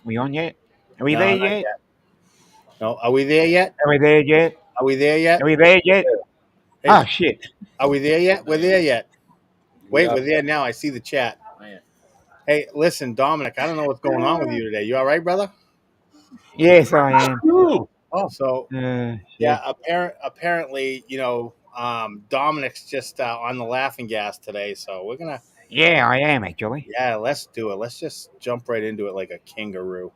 We on yet? Are we No, there not yet? yet. No, are we there yet? Are we there yet? Are we there yet? Are we there yet? Hey, Oh shit! are we there yet? We're there yet. Wait, Yeah. we're there now. I see the chat. Hey, listen, Dominic, I don't know what's going on with you today. You all right, brother? Yes, I am. Ooh. So, Yeah. yeah, apparently, Dominic's just on the laughing gas today. So we're gonna, Yeah, I am actually. yeah, let's do it. Let's just jump right into it like a kangaroo.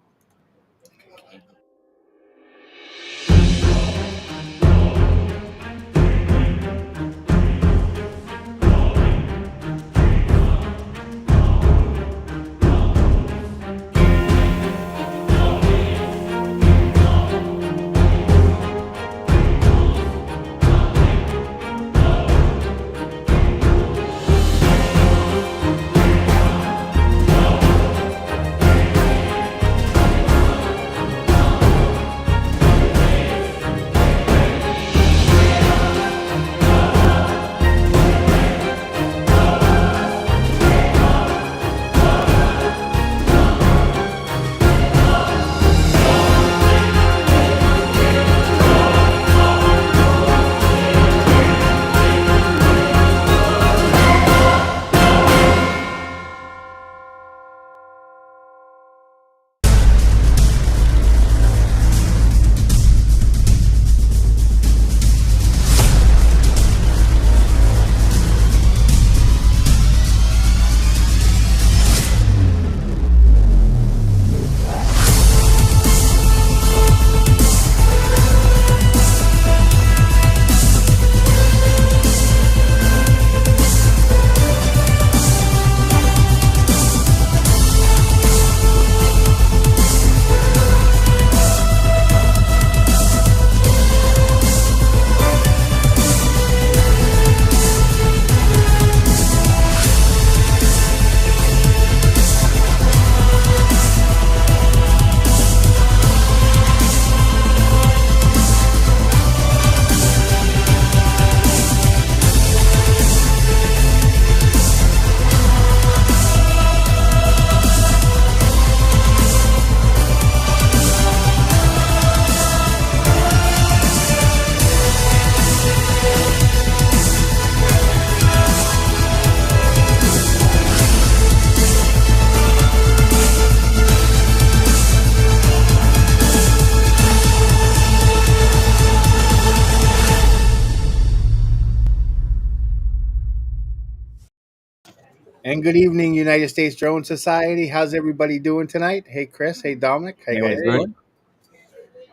And good evening, United States Drone Society. How's everybody doing tonight? Hey, Chris. Hey, Dominic. How you Yeah, guys good. doing?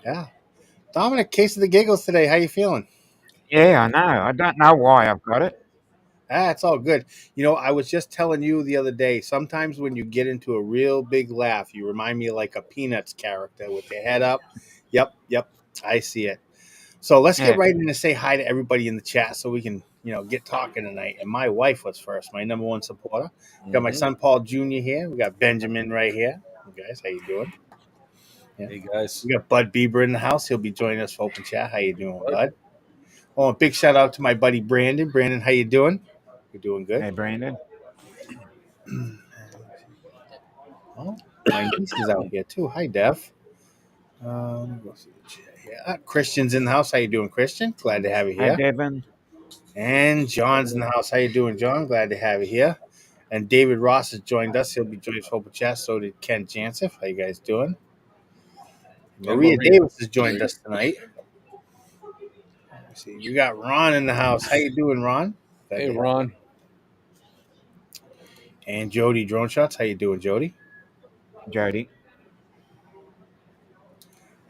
Yeah, Dominic. Case of the giggles today. How you feeling? Yeah, I know. I don't know why I've got it. It's all good. I was just telling you the other day, sometimes when you get into a real big laugh, you remind me of like a Peanuts character with their head up. Yep, I see it. So let's get Yeah. right in and say hi to everybody in the chat so we can, get talking tonight. And my wife was first, my number one supporter. We got my son Paul Jr. here. We got Benjamin right here. Hey guys, how you doing? Yeah. Hey guys. We got Bud Bieber in the house. He'll be joining us for open chat. How you doing, Bud? Oh, a big shout out to my buddy Brandon. Brandon, how you doing? You're doing good. Hey, Brandon. Oh, my niece is out here too. Hi, Dev. Go see the chat here. Christian's in the house. How you doing, Christian? Glad to have you Hey, here. Devin. And John's in the house. How you doing, John? Glad to have you here. And David Ross has joined us. He'll be joining us for open chat. So did Ken Jansen. How you guys doing? Maria Davis has joined us tonight. Let's see, we got Ron in the house. How you doing, Ron? Glad Hey to have Ron. And Jody Drone Shots. How you doing, Jody? Jody.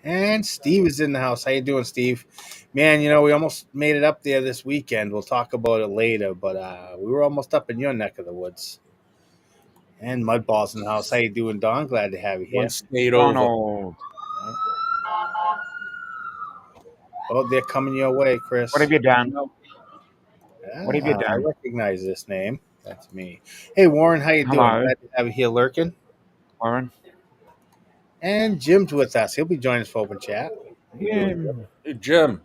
And Steve is in the house. How you doing, Steve? Man, we almost made it up there this weekend. We'll talk about it later, but we were almost up in your neck of the woods. And Mudball's in the house. How you doing, Don? Glad to have you here. One state over. Ronald. Oh, they're coming your way, Chris. What have you done? What have you I done? recognize this name. That's me. Hey, Warren, how you doing? Hello. Glad to have you here lurking. Warren. And Jim's with us. He'll be joining us for open chat. Yeah. Hey Jim.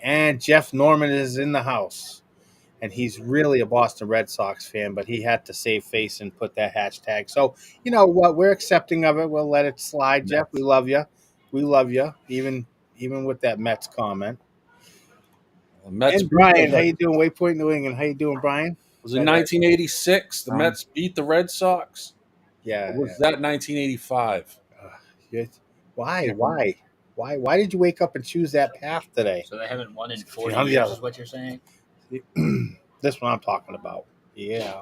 And Jeff Norman is in the house. and he's really a Boston Red Sox fan, but he had to save face and put that hashtag. So you know what? We're accepting of it. We'll let it slide, Jeff. We love you. We love you, even with that Mets comment. The Mets And Brian, how you doing? Waypoint New England. How you doing, Brian? was in 1986. The Um, Mets beat the Red Sox. Yeah. Or was that 1985? Good. Why? Why did you wake up and choose that path today? So they haven't won in 40 Yeah, years, yeah. is what you're saying? This one I'm talking about. Yeah.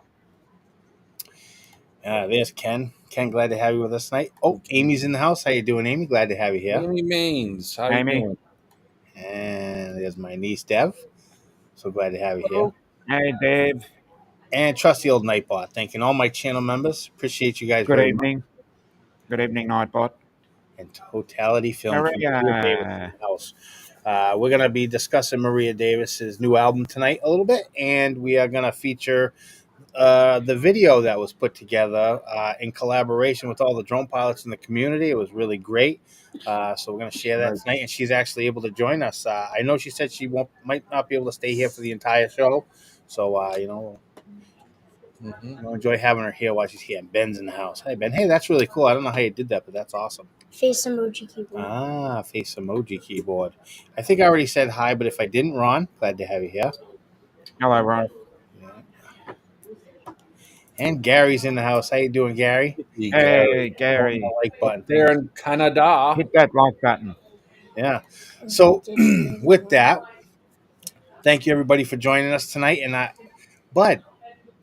There's Ken. Ken, glad to have you with us tonight. Oh, Amy's in the house. How you doing, Amy? Glad to have you here. Amy Maines, how Amy. you doing? And there's my niece, Dev. So glad to have you here. Hey, Dave. And trusty old Nightbot. Thanking all my channel members. Appreciate you guys Good very much. evening. Good evening, Nightbot. And Totality Film from Maria. Maria Davis in the house. We're going to be discussing Maria Davis's new album tonight a little bit, and we are going to feature the video that was put together in collaboration with all the drone pilots in the community. It was really great. So we're going to share that tonight, and she's actually able to join us. I know she said she might not be able to stay here for the entire show, so we'll enjoy having her here while she's here. And Ben's in the house. Hi, Ben. Hey, that's really cool. I don't know how you did that, but that's awesome. Face emoji keyboard. Face emoji keyboard. I think I already said hi, but if I didn't, Ron, glad to have you here. Hello, Ron. And Gary's in the house. How you doing, Gary? Hey, Gary. The like button. There in Canada. Hit that like button. Yeah. So with that, thank you everybody for joining us tonight. And Bud,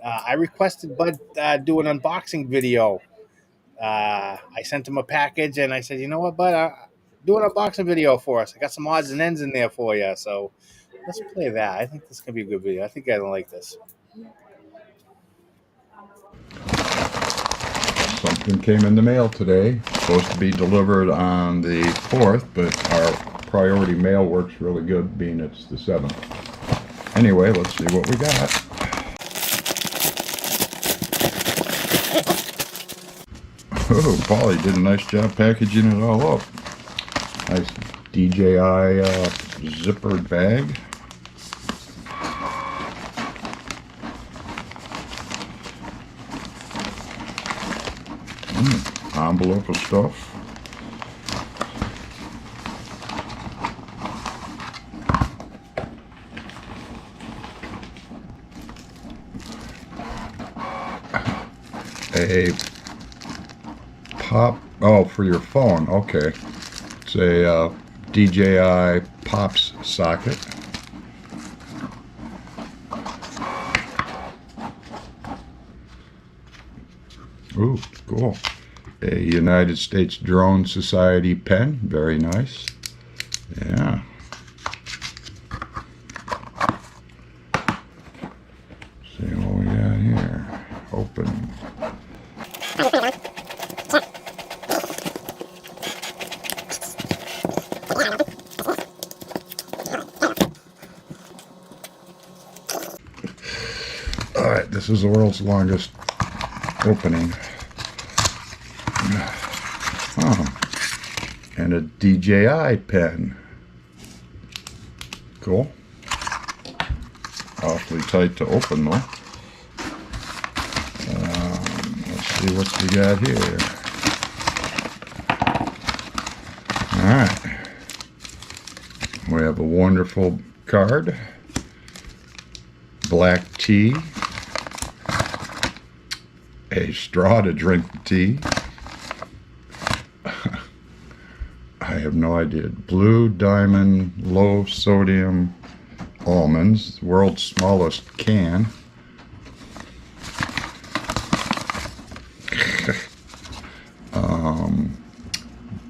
I requested Bud do an unboxing video. I sent him a package, and I said, you know what, Bud, do an unboxing video for us. I got some odds and ends in there for you. So let's play that. I think this is gonna be a good video. I think I don't like this. Something came in the mail today. Supposed to be delivered on the 4th, but our priority mail works really good, being it's the 7th. Anyway, let's see what we got. Oh, Paulie did a nice job packaging it all up. Nice DJI zippered bag. Envelope of stuff. A pop, oh, for your phone, okay. It's a DJI Pops socket. Ooh, cool. A United States Drone Society pen, very nice. Yeah. See what we got here. Open. All right, this is the world's longest opening. Oh, and a DJI pen. Cool. Awfully tight to open though. Let's see what we got here. Alright. We have a wonderful card. Black tea. A straw to drink the tea. I have no idea. Blue Diamond low sodium almonds, world's smallest can.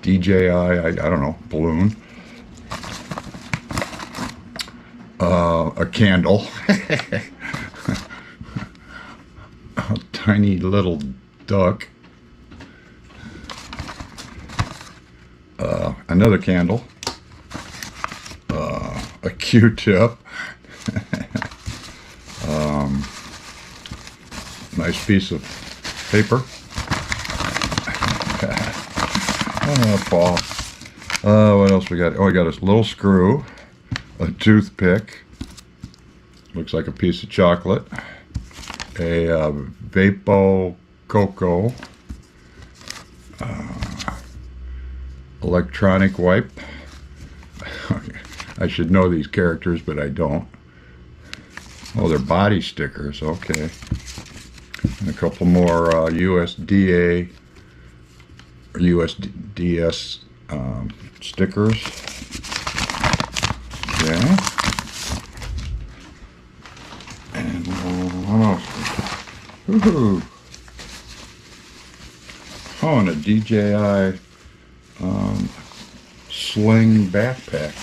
DJI, I don't know, balloon. A candle. A tiny little duck. Another candle. A Q-tip. Nice piece of paper. Oh, Paul. What else we got? Oh, I got a little screw, a toothpick, looks like a piece of chocolate. A Vapo Cocoa electronic wipe. I should know these characters, but I don't. Oh, they're body stickers. Okay. And a couple more USDA or USDS stickers. Yeah. And what else? Woohoo! Oh, and a DJI sling backpack.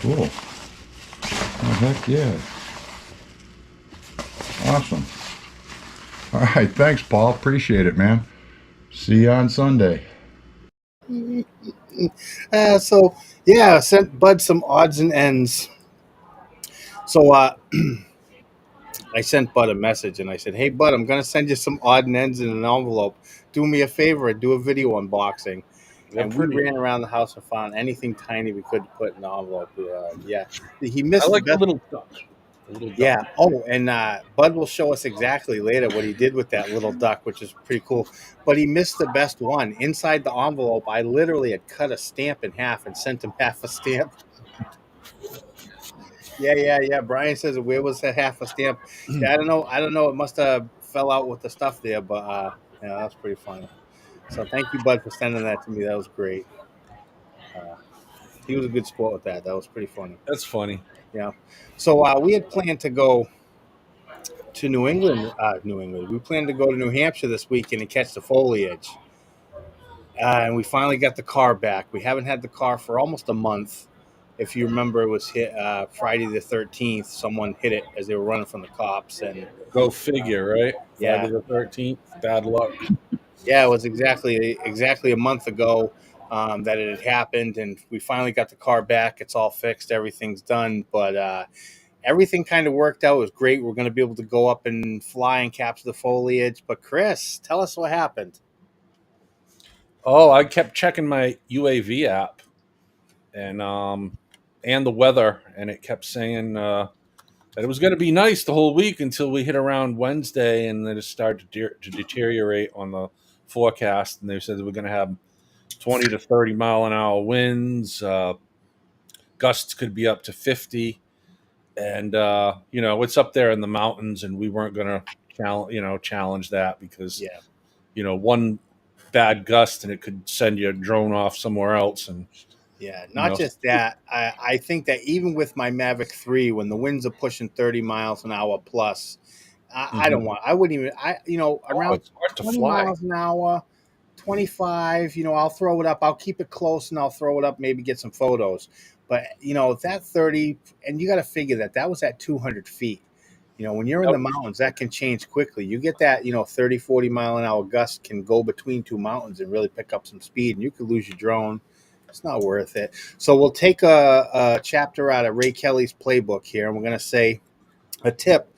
Cool. Oh, heck yeah. Awesome. All right, thanks, Paul. Appreciate it, man. See you on Sunday. So yeah, I sent Bud some odds and ends. So I sent Bud a message and I said, "Hey Bud, I'm gonna send you some odd and ends in an envelope. Do me a favor and do a video unboxing." They're And we pretty. ran around the house and found anything tiny we could put in the envelope. Yeah, he I missed like the the best. little duck. The little duck. Yeah. Oh, and Bud will show us exactly later what he did with that little duck, which is pretty cool. But he missed the best one. Inside the envelope, I literally had cut a stamp in half and sent him half a stamp. Yeah. Brian says, "Where was that half a stamp?" Yeah, I don't know. It must have fell out with the stuff there, but yeah, that's pretty funny. So thank you, Bud, for sending that to me. That was great. He was a good sport with that. That was pretty funny. That's funny. Yeah. So we had planned to go to New England. New England. We planned to go to New Hampshire this weekend and catch the foliage. And we finally got the car back. We haven't had the car for almost a month. If you remember, it was hit Friday the 13th. Someone hit it as they were running from the cops, and Go figure, right? Yeah. Friday the 13th. Bad luck. yeah, it was exactly a month ago that it had happened, and we finally got the car back. It's all fixed, everything's done, but everything kind of worked out. It was great. We're going to be able to go up and fly and capture the foliage. But Chris, tell us what happened. Oh, I kept checking my UAV app and the weather, and it kept saying that it was going to be nice the whole week until we hit around Wednesday, and then it started to deteriorate on the forecast. And they said that we're going to have 20 to 30 mile an hour winds. Gusts could be up to 50, and it's up there in the mountains, and we weren't going to challenge that because Yeah. one bad gust and it could send your drone off somewhere else. And Yeah, not just that. I think that even with my Mavic 3, when the winds are pushing 30 miles an hour plus, I don't want. I wouldn't even. Around it's hard to 20 fly. miles an hour, 25. I'll throw it up. I'll keep it close and I'll throw it up. Maybe get some photos. But that 30, and you got to figure that was at 200 feet. When you're in the mountains, that can change quickly. You get that 30, 40 mile an hour gust can go between two mountains and really pick up some speed, and you could lose your drone. It's not worth it. So we'll take a chapter out of Ray Kelly's playbook here, and we're going to say a tip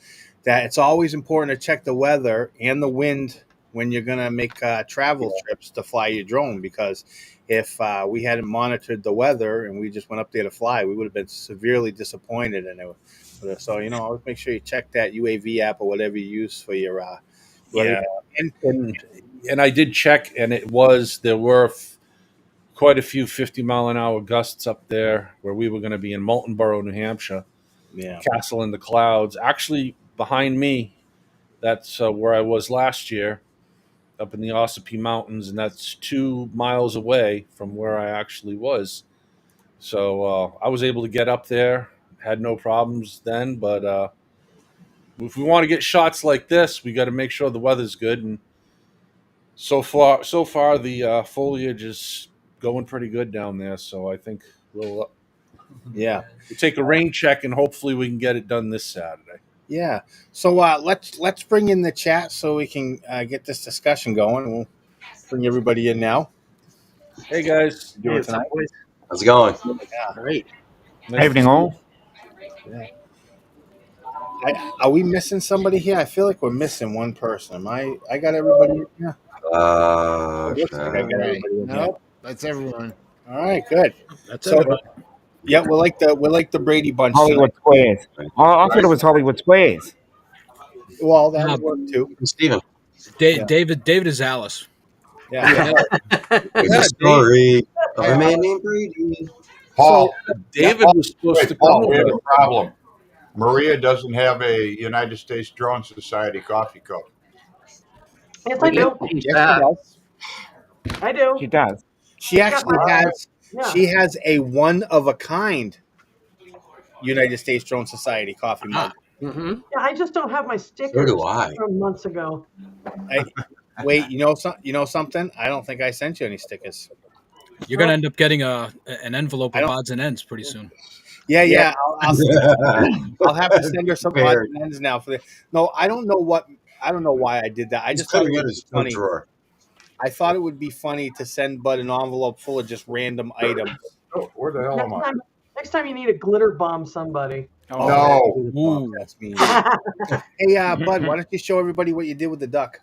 that it's always important to check the weather and the wind when you're going to make travel trips to fly your drone, because if we hadn't monitored the weather and we just went up there to fly, we would have been severely disappointed in it. So, always make sure you check that UAV app or whatever you use for your Yeah. And And I did check, and there were quite a few 50 mile an hour gusts up there where we were going to be in Moultonboro, New Hampshire. yeah. Castle in the Clouds. Actually, behind me, that's where I was last year, up in the Ossipee Mountains, and that's 2 miles away from where I actually was. So I was able to get up there, had no problems then. But if we want to get shots like this, we got to make sure the weather's good. And so far, the foliage is going pretty good down there. So I think we'll take a rain check, and hopefully we can get it done this Saturday. Yeah. So let's bring in the chat so we can get this discussion going. We'll bring everybody in now. Hey guys, Do it tonight. How's it going? Yeah, great. Nice Evening, to see all. you. Are we missing somebody here? I feel like we're missing one person. I got everybody in here? It looks like I got everybody in here. Nope, that's everyone. All right, good. That's So everyone. Yeah, we're like the Brady Bunch Hollywood tonight. Squares. I thought it was Hollywood Squares. Well, that would work too. Steven. Yeah. David is Alice. Yeah. Yeah. It's Yeah, a story of a man named Brady. Paul, David was supposed to wait, come Paul, we have over. a problem. Maria doesn't have a United States Drone Society coffee cup. Yes, I do. Yes, she does. I do. She does. She actually has. Yeah. She has a one of a kind United States Drone Society coffee mug. Mm-hmm. Yeah, I just don't have my stickers So do I. from months ago. Wait, you know something? I don't think I sent you any stickers. You're gonna end up getting an envelope I of don't- odds and ends pretty soon. Yeah. I'll have to send her some odds Prepared. and ends now for the. No, I don't know why I did that. I He's just thought it cutting out would his be funny. drawer. I thought it would be funny to send Bud an envelope full of just random items. Oh, where the hell am I? Next time you need a glitter bomb somebody. No. Ooh. That's mean. Hey, Bud, why don't you show everybody what you did with the duck?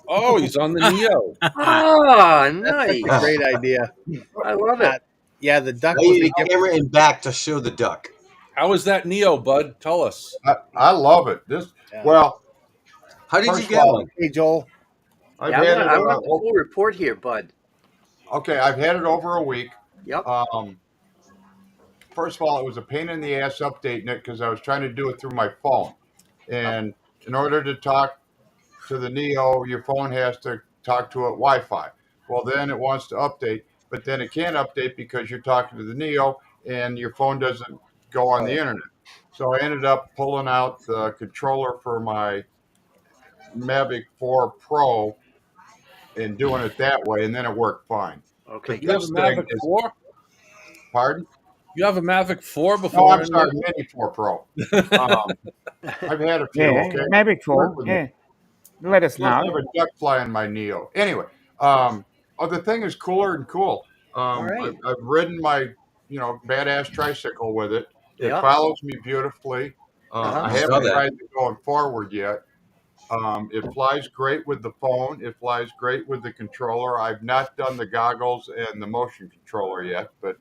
Oh, he's on the Neo. Oh, nice. Great idea. I love it. Yeah, the duck Lay was a the gift. camera in back to show the duck. How is that Neo, Bud? Tell us. I love it. Yeah. Well, How did First you of get all, one? Hey, Joel. I've Yeah, had I it. want the full report here, bud. Okay, I've had it over a week. Yep. First of all, it was a pain in the ass updating it because I was trying to do it through my phone, and in order to talk to the Neo, your phone has to talk to it Wi-Fi. Well, then it wants to update, but then it can't update because you're talking to the Neo and your phone doesn't go on the internet. So I ended up pulling out the controller for my Mavic 4 Pro and doing it that way, and then it worked fine. Okay. You have a This thing Mavic is- 4? Pardon? You have a Mavic 4 No, before? I'm sorry, Mini 4 Pro. I've had a few. Yeah, Okay, Mavic 4. Work with me. Yeah. Let us I have know. a duck fly in my Neo. Anyway, the thing is cooler and cool. All right. I've ridden my, badass tricycle with it. It Yeah. follows me beautifully. Uh-huh. I I saw haven't that. tried it going forward yet. It flies great with the phone. It flies great with the controller. I've not done the goggles and the motion controller yet, but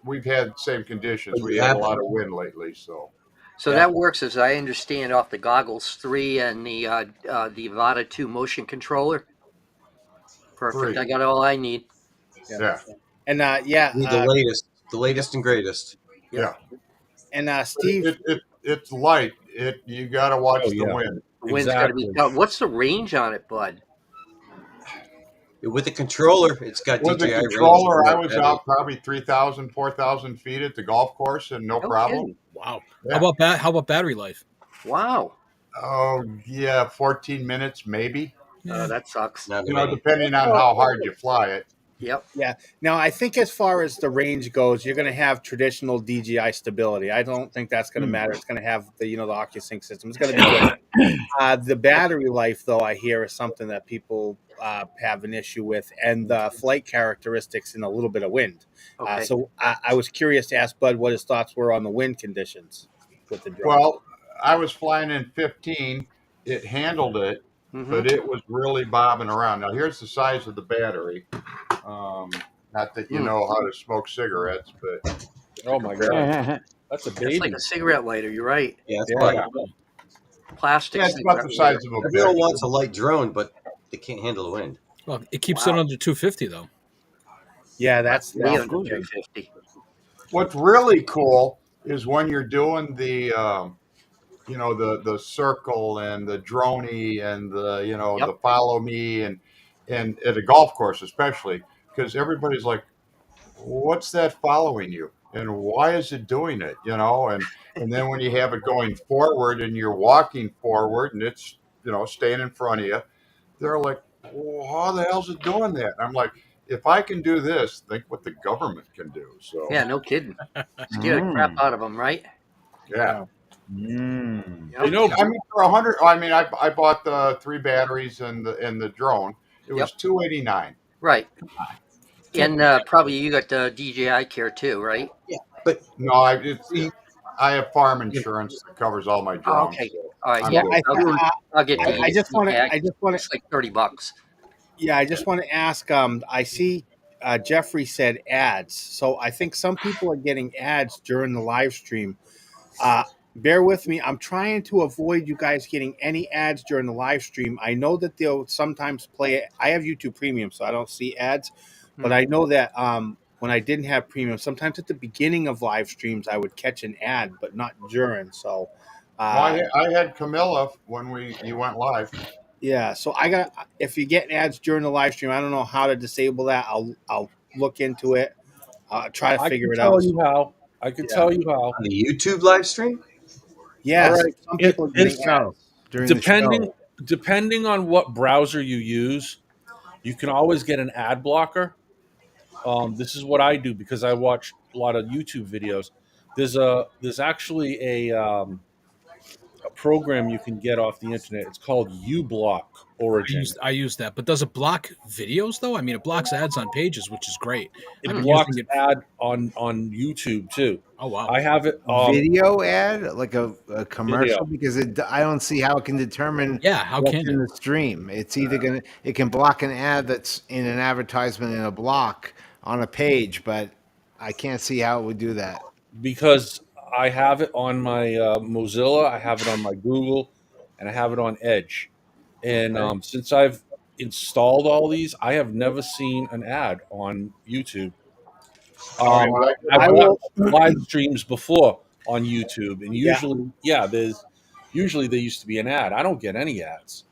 we've had the same conditions. But We you had a have lot them. of wind lately, so. So that works, as I understand, off the Goggles 3 and the Avata 2 motion controller. Perfect. 3. I got all I need. Yeah. And Need the latest and greatest. Yeah. and Steve. It's light. You got to watch Oh, the yeah. wind. The wind's got to be. Exactly. What's the range on it, Bud? With the controller, it's got With the DJI range. controller, I was out probably 3,000, 4,000 feet at the golf course and no problem. kidding. Wow. Yeah. How about battery life? Wow. Oh, yeah, 14 minutes maybe. That sucks. Not gonna- Depending on how hard you fly it. Yep. Yeah. Now, I think as far as the range goes, you're going to have traditional DJI stability. I don't think that's going to matter. It's going to have the OcuSync system. It's going to be good. The battery life, though, I hear is something that people have an issue with, and the flight characteristics in a little bit of wind. Okay. So I was curious to ask Bud what his thoughts were on the wind conditions with the drone. Well, I was flying in 15. It handled it, Mhm. but it was really bobbing around. Now, here's the size of the battery. Not that you know how to smoke cigarettes, but Oh, my God. Yeah. That's a It's baby. like a cigarette lighter. You're right. Yeah, it's Yeah. Plastic. yeah, it's about the cigarette size of a Everyone bitch. wants a light drone, but they can't handle the wind. Well, it keeps it under 250 though. Yeah, that's lighter. that's Under 250. What's really cool is when you're doing the the circle and the droney and Yep. the follow me and at a golf course especially, because everybody's like, what's that following you and why is it doing it, and then when you have it going forward and you're walking forward and it's staying in front of you, they're like, well, how the hell's it doing that? I'm like, if I can do this, think what the government can do. So Yeah, no kidding. Scare the crap out of them, right? yeah. Mm. Yep. You know, I mean, for 100. I mean, I bought the 3 batteries and the drone. It was $289. Right. And probably you got the DJI care too, right? No, I have farm insurance that covers all my drones. okay. so All right. I'm Yeah. good. I'll get I these. just want to. Yeah, I just want it's to. like $30. Yeah, I just want to ask. I see Jeffrey said ads. So I think some people are getting ads during the live stream. Uh, Bear with me. I'm trying to avoid you guys getting any ads during the live stream. I know that they'll sometimes play it. I have YouTube Premium, so I don't see ads. But I know that when I didn't have Premium, sometimes at the beginning of live streams, I would catch an ad, but not during. So, Well, I had Camilla when you went live. yeah. So I got if you get ads during the live stream, I don't know how to disable that. I'll look into it. Try to I figure can it out. tell you how. I can Yeah. tell you how. On the YouTube live stream? Yeah, All so right. some people are getting It's show ads. during depending the show. depending on what browser you use, you can always get an ad blocker. This is what I do because I watch a lot of YouTube videos. There's actually a program you can get off the internet. It's called uBlock Origin. I use that, but does it block videos though? I mean, it blocks ads on pages, which is great. It I've been blocks using it. ad on YouTube too. Oh wow! I have it Video ad, like a commercial, Video. because I don't see how it can determine Yeah, how what's can in it? the stream. It's either it can block an ad that's in an advertisement in a block on a page, but I can't see how it would do that. because I have it on my Mozilla, I have it on my Google, and I have it on Edge. And since I've installed all these, I have never seen an ad on YouTube. All right, well, I've I watched will. live streams before on YouTube, and Yeah. usually there used to be an ad. I don't get any ads,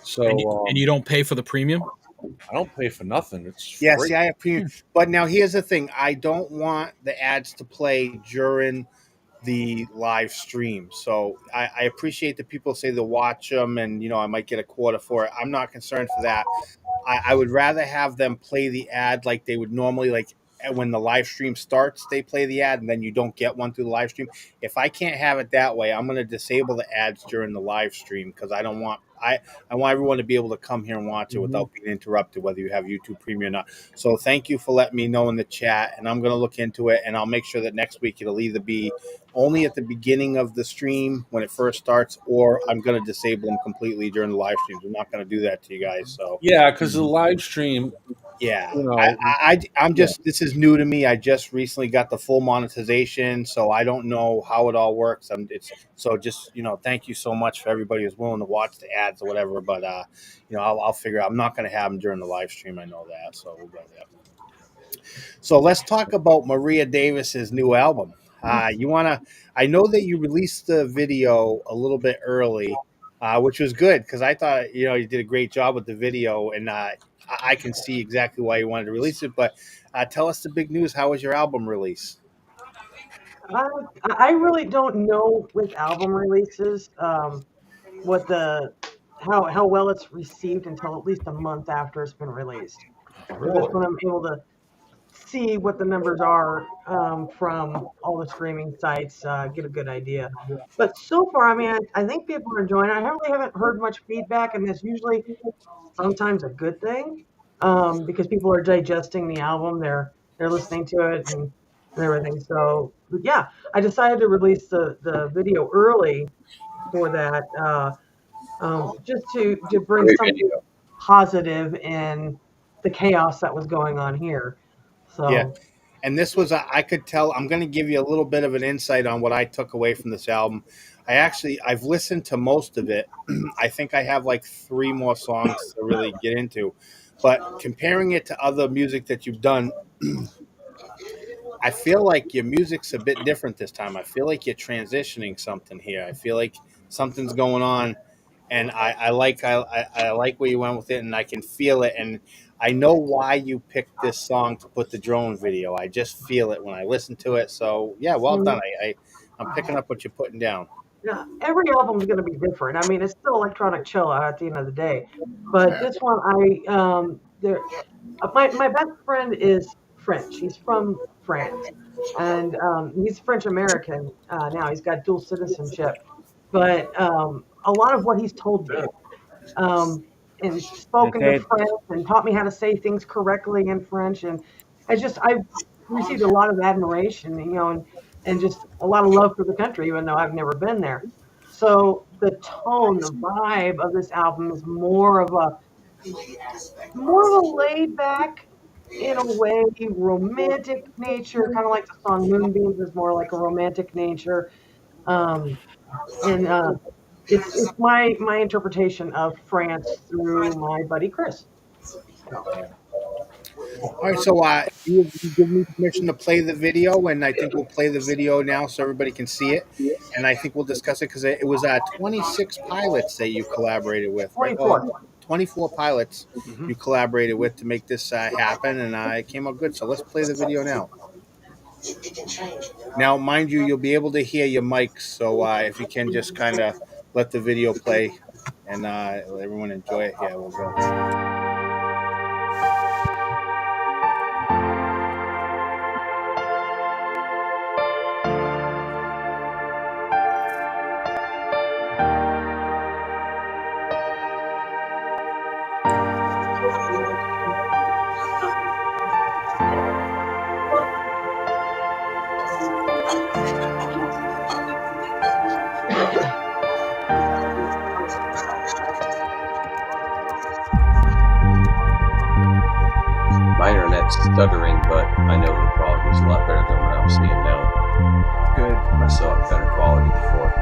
so And you don't pay for the premium? I don't pay for nothing. It's Yeah, free. see, I have Premium. But now here's the thing: I don't want the ads to play during the live stream. So I appreciate that people say they'll watch them, and I might get a quarter for it. I'm not concerned for that. I would rather have them play the ad like they would normally, like when the live stream starts, they play the ad, and then you don't get one through the live stream. If I can't have it that way, I'm going to disable the ads during the live stream because I don't want. I want everyone to be able to come here and watch it without being interrupted, whether you have YouTube Premium or not. So thank you for letting me know in the chat, and I'm going to look into it, and I'll make sure that next week it'll either be only at the beginning of the stream when it first starts, or I'm going to disable them completely during the live streams. I'm not going to do that to you guys. So Yeah, because the live stream, yeah, you know, I'm just this is new to me. I just recently got the full monetization, so I don't know how it all works. Thank you so much for everybody who's willing to watch the ads or whatever. But I'll figure out. I'm not going to have them during the live stream. I know that, so we'll go there. So let's talk about Maria Davis's new album. I know that you released the video a little bit early, which was good because I thought you did a great job with the video, and I can see exactly why you wanted to release it. But tell us the big news. How was your album release? I really don't know with album releases what how well it's received until at least a month after it's been released. That's when I'm able to see what the numbers are from all the streaming sites, get a good idea. But so far, I mean, I think people are enjoying it. I really haven't heard much feedback, and that's usually sometimes a good thing because people are digesting the album. They're listening to it and everything. So yeah, I decided to release the video early for that, just to bring Great something video. positive in the chaos that was going on here. So Yeah. And this was, I could tell, I'm going to give you a little bit of an insight on what I took away from this album. I've listened to most of it. I think I have like 3 more songs to really get into. But comparing it to other music that you've done, I feel like your music's a bit different this time. I feel like you're transitioning something here. I feel like something's going on, and I like where you went with it, and I can feel it, and I know why you picked this song to put the drone video. I just feel it when I listen to it. So yeah, well done. I'm picking up what you're putting down. yeah, every album is going to be different. I mean, it's still electronic chill out at the end of the day, but this one, my best friend is French. He's from France, and he's French American now. He's got dual citizenship, but a lot of what he's told me, and spoken to Okay. French, and taught me how to say things correctly in French, and I've received a lot of admiration, and just a lot of love for the country, even though I've never been there. So the tone, the vibe of this album is more of a laid back in a way, romantic nature, kind of like the song Moonbeams is more like a romantic nature. Um, and it's my interpretation of France through my buddy Chris. So, All right, so you give me permission to play the video, and I think we'll play the video now so everybody can see it, and I think we'll discuss it because it was 26 pilots that you collaborated with, right? 24. 24 pilots Mhm. you collaborated with to make this happen, and it came out good. So let's play the video now. Now, mind you, you'll be able to hear your mics, so if you can just kind of let the video play and let everyone enjoy it. Yeah, we'll go. My internet's stuttering, but I know the quality is a lot better than what I'm seeing now. Good. I saw better quality before.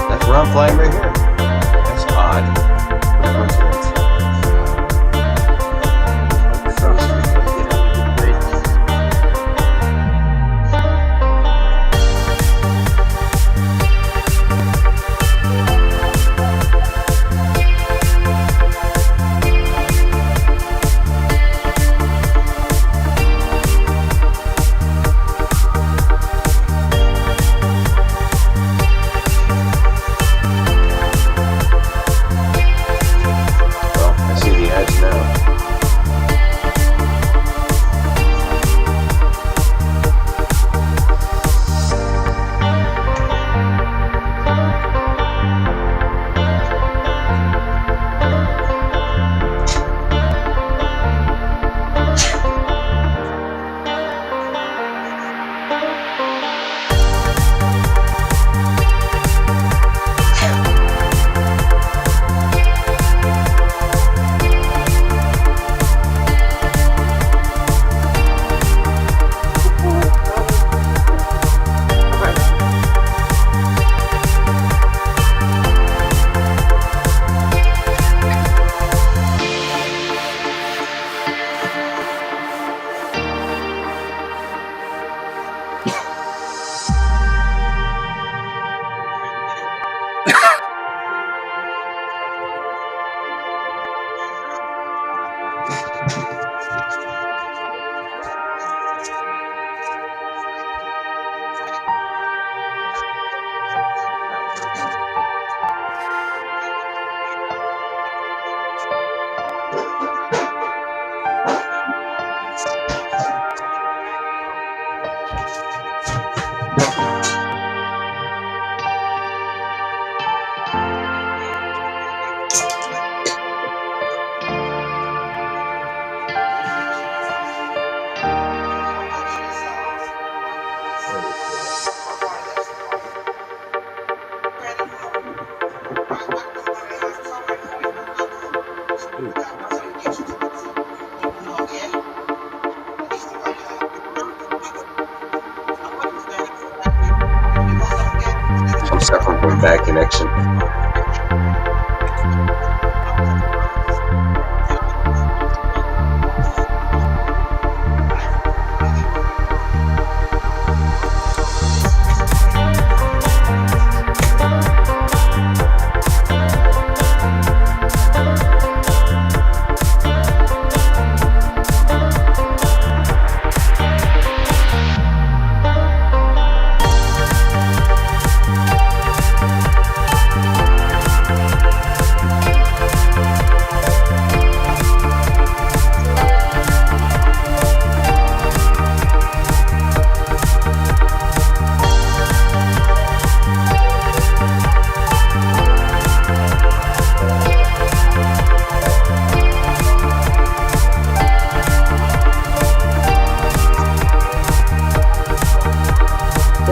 That's where I'm flying right here. That's odd. What a coincidence. Well, I see the ads now. I'm suffering from bad connection.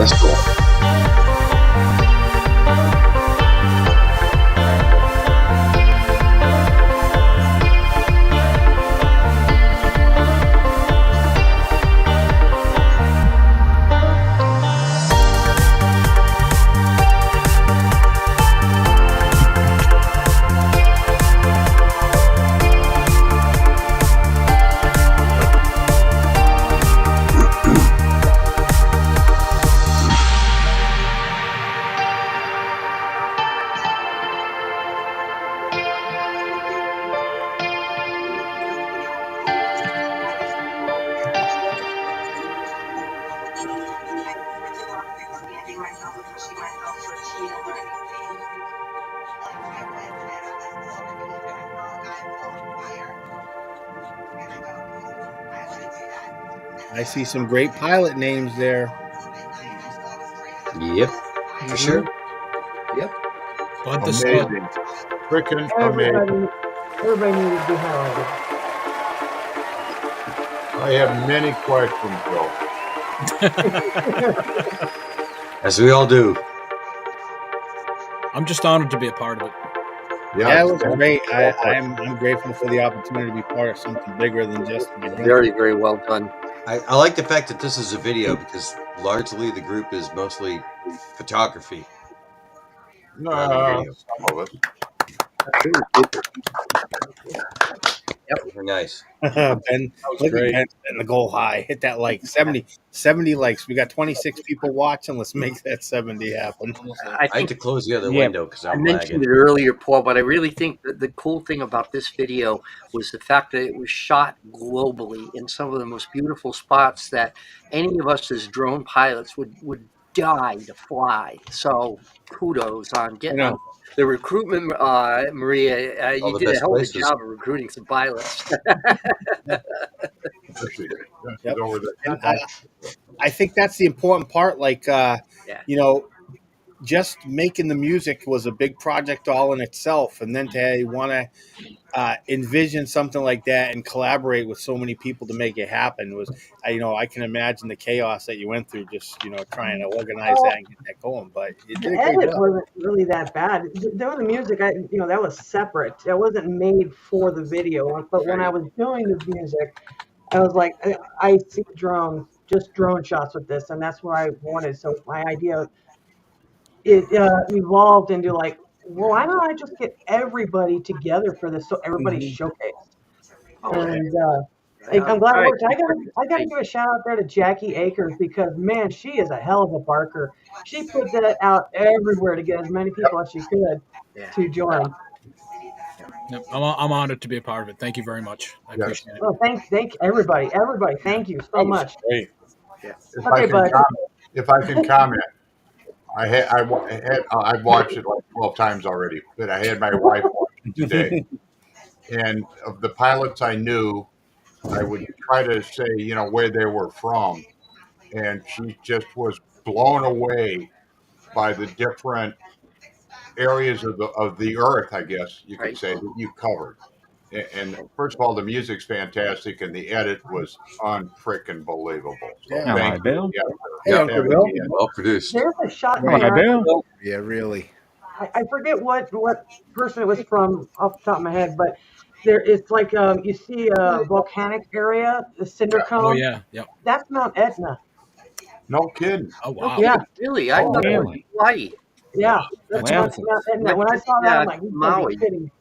That's cool. I see some great pilot names there. Yep, for sure. Yep. Bud the Stud. Amazing. Freaking amazing. Everybody needed to be highlighted. I have many questions, Bill. As we all do. I'm just honored to be a part of it. Yeah, it was great. I'm grateful for the opportunity to be part of something bigger than just my Very, very well done. I like the fact that this is a video because largely the group is mostly photography. Some of us. Very nice. Ben, was look great. at Ben setting the goal high. Hit that like 70 likes. We got 26 people watching. Let's make that 70 happen. I I had think to close the other window because I I'm mentioned lagging. it earlier, Paul, but I really think that the cool thing about this video was the fact that it was shot globally in some of the most beautiful spots that any of us as drone pilots would die to fly. So kudos on I getting know. on the recruitment, Maria. All You the did a best hell of a places. job of recruiting some pilots. Appreciate it. Yeah, she's Yep. over there. And I think that's the important part. Like, Yeah. you know, just making the music was a big project all in itself, and then to want to envision something like that and collaborate with so many people to make it happen was, I can imagine the chaos that you went through just trying to organize that and get that going. But it The did a great edit job. wasn't really that bad. Doing the music, that was separate. That wasn't made for the video. But when I was doing the music, I was like, I see drone shots with this, and that's what I wanted. So my idea, it evolved into like, well, why don't I just get everybody together for this so everybody's showcased? And I'm glad it worked. I got to give a shout out there to Jackie Akers because man, she is a hell of a barker. She put that out everywhere to get as many people as she could to join. Yep, I'm honored to be a part of it. Thank you very much. I appreciate it. Well, thank everybody. Thank you so That was much. great. If I can comment, I've watched it like 12 times already, but I had my wife watch it today. And of the pilots I knew, I would try to say, where they were from. And she just was blown away by the different areas of the earth, I guess you could say, that you covered. And first of all, the music's fantastic, and the edit was unfrickin' believable. So Yeah. thank you. Hey, Yeah, Uncle having Bill. me in. Well produced. There's a shot Right. there. Yeah, really. I forget what person it was from off the top of my head, but it's like you see a volcanic area, the cinder cone. Oh yeah, yep. That's Mount Etna. No kidding. Oh wow. Yeah, Really? I thought it was Hawaii. yeah. That's Mount Etna. When I saw that, I'm like, you gotta Maui. be kidding.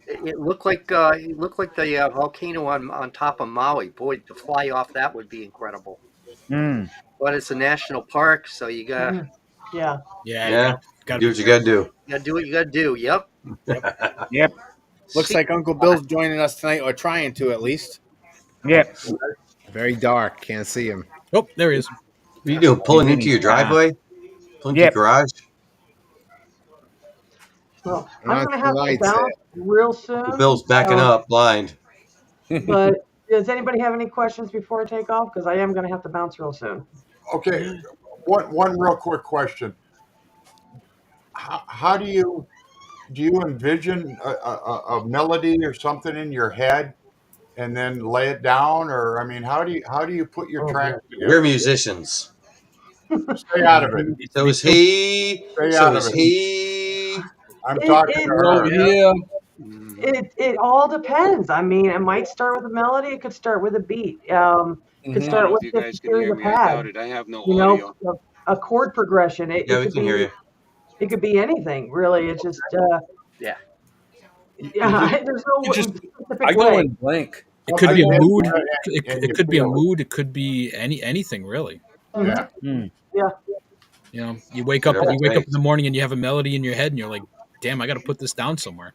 It looked like the volcano on top of Maui. Boy, to fly off that would be incredible. But it's a national park, so you got Yeah. Yeah. Do what you got to do. do what you got to do. Yep. Yep. Looks See- like Uncle Bill's joining us tonight, or trying to at least. Very dark. Can't see him. Oh, there he is. What are you doing? Pulling into your driveway? Pulling into your garage? Well, Not I'm gonna have to tonight, bounce real soon. Bill's backing up, blind. But does anybody have any questions before I take off? Because I am gonna have to bounce real soon. Okay, one real quick question. How do you envision a melody or something in your head and then lay it down, or I mean, how do you put your track together? We're musicians. Stay out of it. So is he. Stay So out of is it. he. I'm It, talking it, to Over her. here. it all depends. I mean, it might start with a melody. It could start with a beat. Could I don't start know with if you just guys a can series hear of me. I doubt pads. it. I have no You audio. know, a chord progression. Yeah, It we could can be hear you. it could be anything really. It's just Yeah. there's no You just, specific I go way. in blank. It could I be a did, mood. and It you could be a feel it. mood. It could be anything really. Yeah. Yeah. You know, you wake up Whatever in it takes. the morning and you have a melody in your head and you're like, damn, I got to put this down somewhere.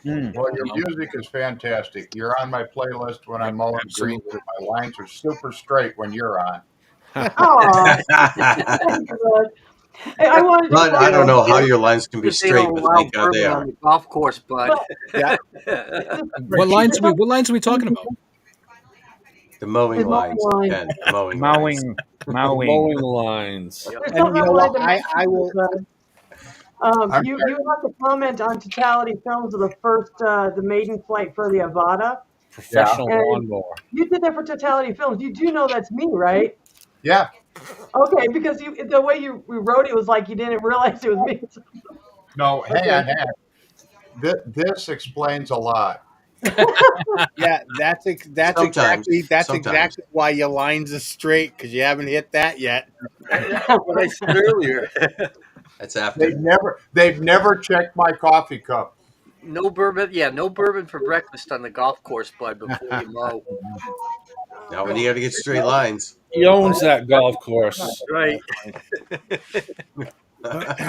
Well, You your know? music is fantastic. You're on my playlist when I'm mowing greens, Absolutely. and my lines are super straight when you're on. Oh, thank you, bud. I wanted to But I don't know how say, your lines can be Because they don't straight, but allow thank God they bourbon are. on the golf course, bud. Yeah. What lines are we talking about? The mowing His mowing lines, line. Ken. The mowing lines. Mowing lines. Yep. There's And something you I know what? wanted to I will. I'm you have to comment on Totality Films of the first the maiden flight for the Avada. Professional And lawnmower. you did that for Totality Films. You do know that's me, right? Yeah. Okay, because the way you wrote it was like you didn't realize it was me. No, hang Okay. on, hang on. This explains a lot. Yeah, that's Sometimes. exactly why your lines are straight because you haven't hit that yet. What I said earlier. That's after. They've never checked my coffee cup. No bourbon. Yeah, no bourbon for breakfast on the golf course, bud, before you mow. Now when you got to get straight lines. He owns that golf course. Right.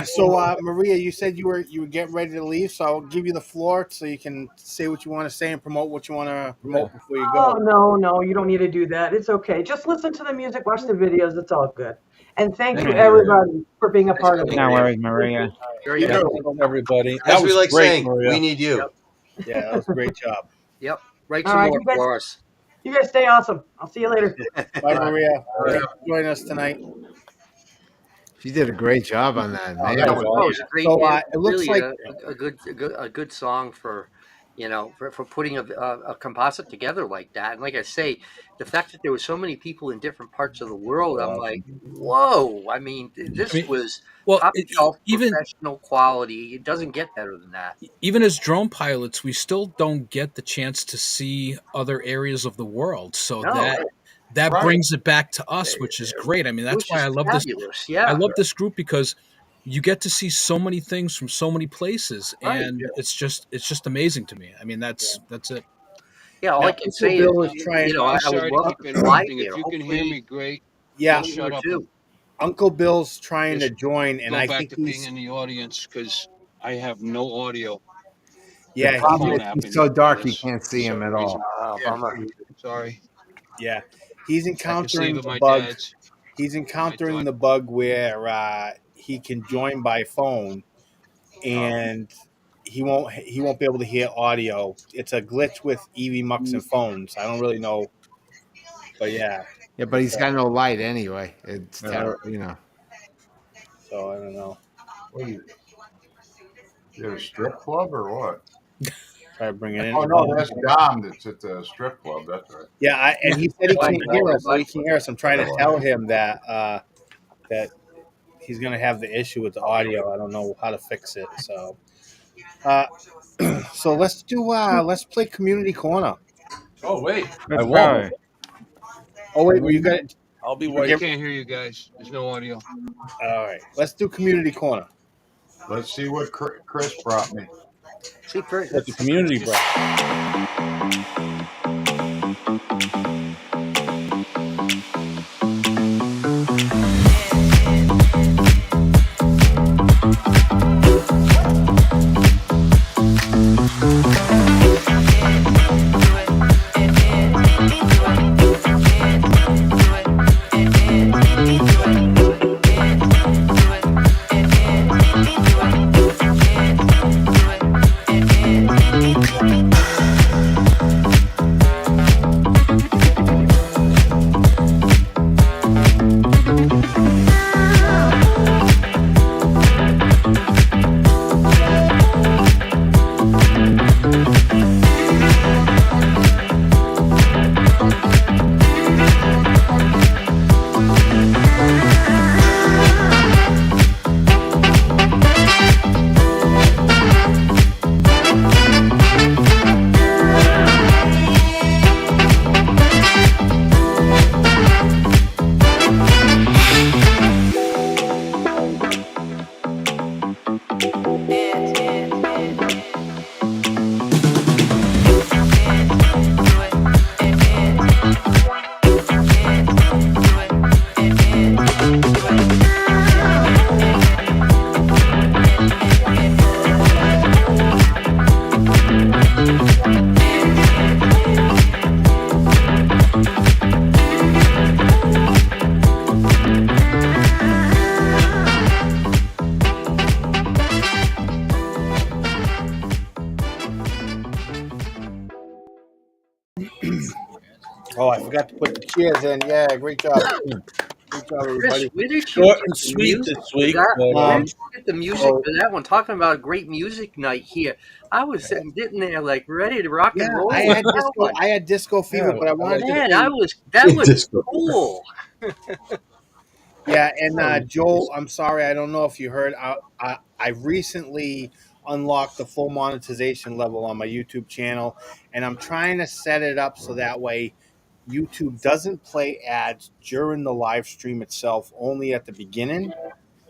So, Maria, you said you were getting ready to leave, so I'll give you the floor so you can say what you want to say and promote what you want to promote before you Oh go. no, you don't need to do that. It's okay. Just listen to the music, watch the videos. It's all good. And thank you Thank you. everybody for being a part of it. No worries, Maria. Very You good. know, Everybody. As That we was like great, saying, Maria. we need you. Yep. Yeah, that was a great job. Yep. Write All some right, more you guys- for us. You guys stay awesome. I'll see you later. Bye, Maria. Thanks for joining us tonight. She did a great job on that, man. that was Oh, it was a great. So, it it looks really like- a good song for, for putting a composite together like that. And like I say, the fact that there were so many people in different parts of the world, I'm like, whoa! I mean, this was Well, top shelf even professional quality. It doesn't get better than that. even as drone pilots, we still don't get the chance to see other areas of the world. So No. that Right. brings it back to us, which is great. I mean, that's Which why is I love this. fabulous. Yeah. I love this group because you get to see so many things from so many places, Right, and it's just amazing to me. I mean, that's it. Yeah, all Now, I can Uncle say Bill is, is trying- I I'm would sorry to love keep to fly interrupting. there. If you can hear Hopefully, me, great. Yeah, I'll shut up and Uncle Bill's trying to Just join, and go I back think to being he's in the audience because I have no audio. yeah, The problem Phone is happened he's so dark you this can't see him certain at reason. all. bummer. Sorry. yeah, he's I can encountering save it the my bug. dad's. He's encountering thought- the bug where he can join by phone, and he won't be able to hear audio. It's a glitch with EV Mux and phones. I don't really know, but yeah. Yeah, but he's got no light anyway. It's Yeah. terrible, you know. So I don't know. What are you at a strip club or what? Try to bring it in. Oh no, that's Dom. That's at the strip club. That's right. Yeah, and he said he can't hear us, so he can hear us. I'm trying to Oh, tell him that that he's gonna have the issue with the audio. I don't know how to fix it. So, so let's play Community Corner. Oh, wait. I Let's won't. go. Oh wait, you got it. I'll be I right. can't hear you guys. There's no audio. All right, let's do Community Corner. Let's see what Chris brought me. See, for, With the community, bro. Oh, I forgot to put the cheers in. Yeah, great job. Great job, Chris, everybody. where did you Short get and the sweet music this for week. that? But, Where did you get the music so- for that one? Talking about a great music night here. I was sitting there like ready to rock and Yeah, roll. I with had that disco. one. I had disco fever, Yeah, but I I wanted like to Man, see. that was Disco. cool. Yeah, and Oh, Joel, I'm sorry, I don't know if you heard. I recently unlocked the full monetization level on my YouTube channel, and I'm trying to set it up so that way YouTube doesn't play ads during the live stream itself, only at the beginning.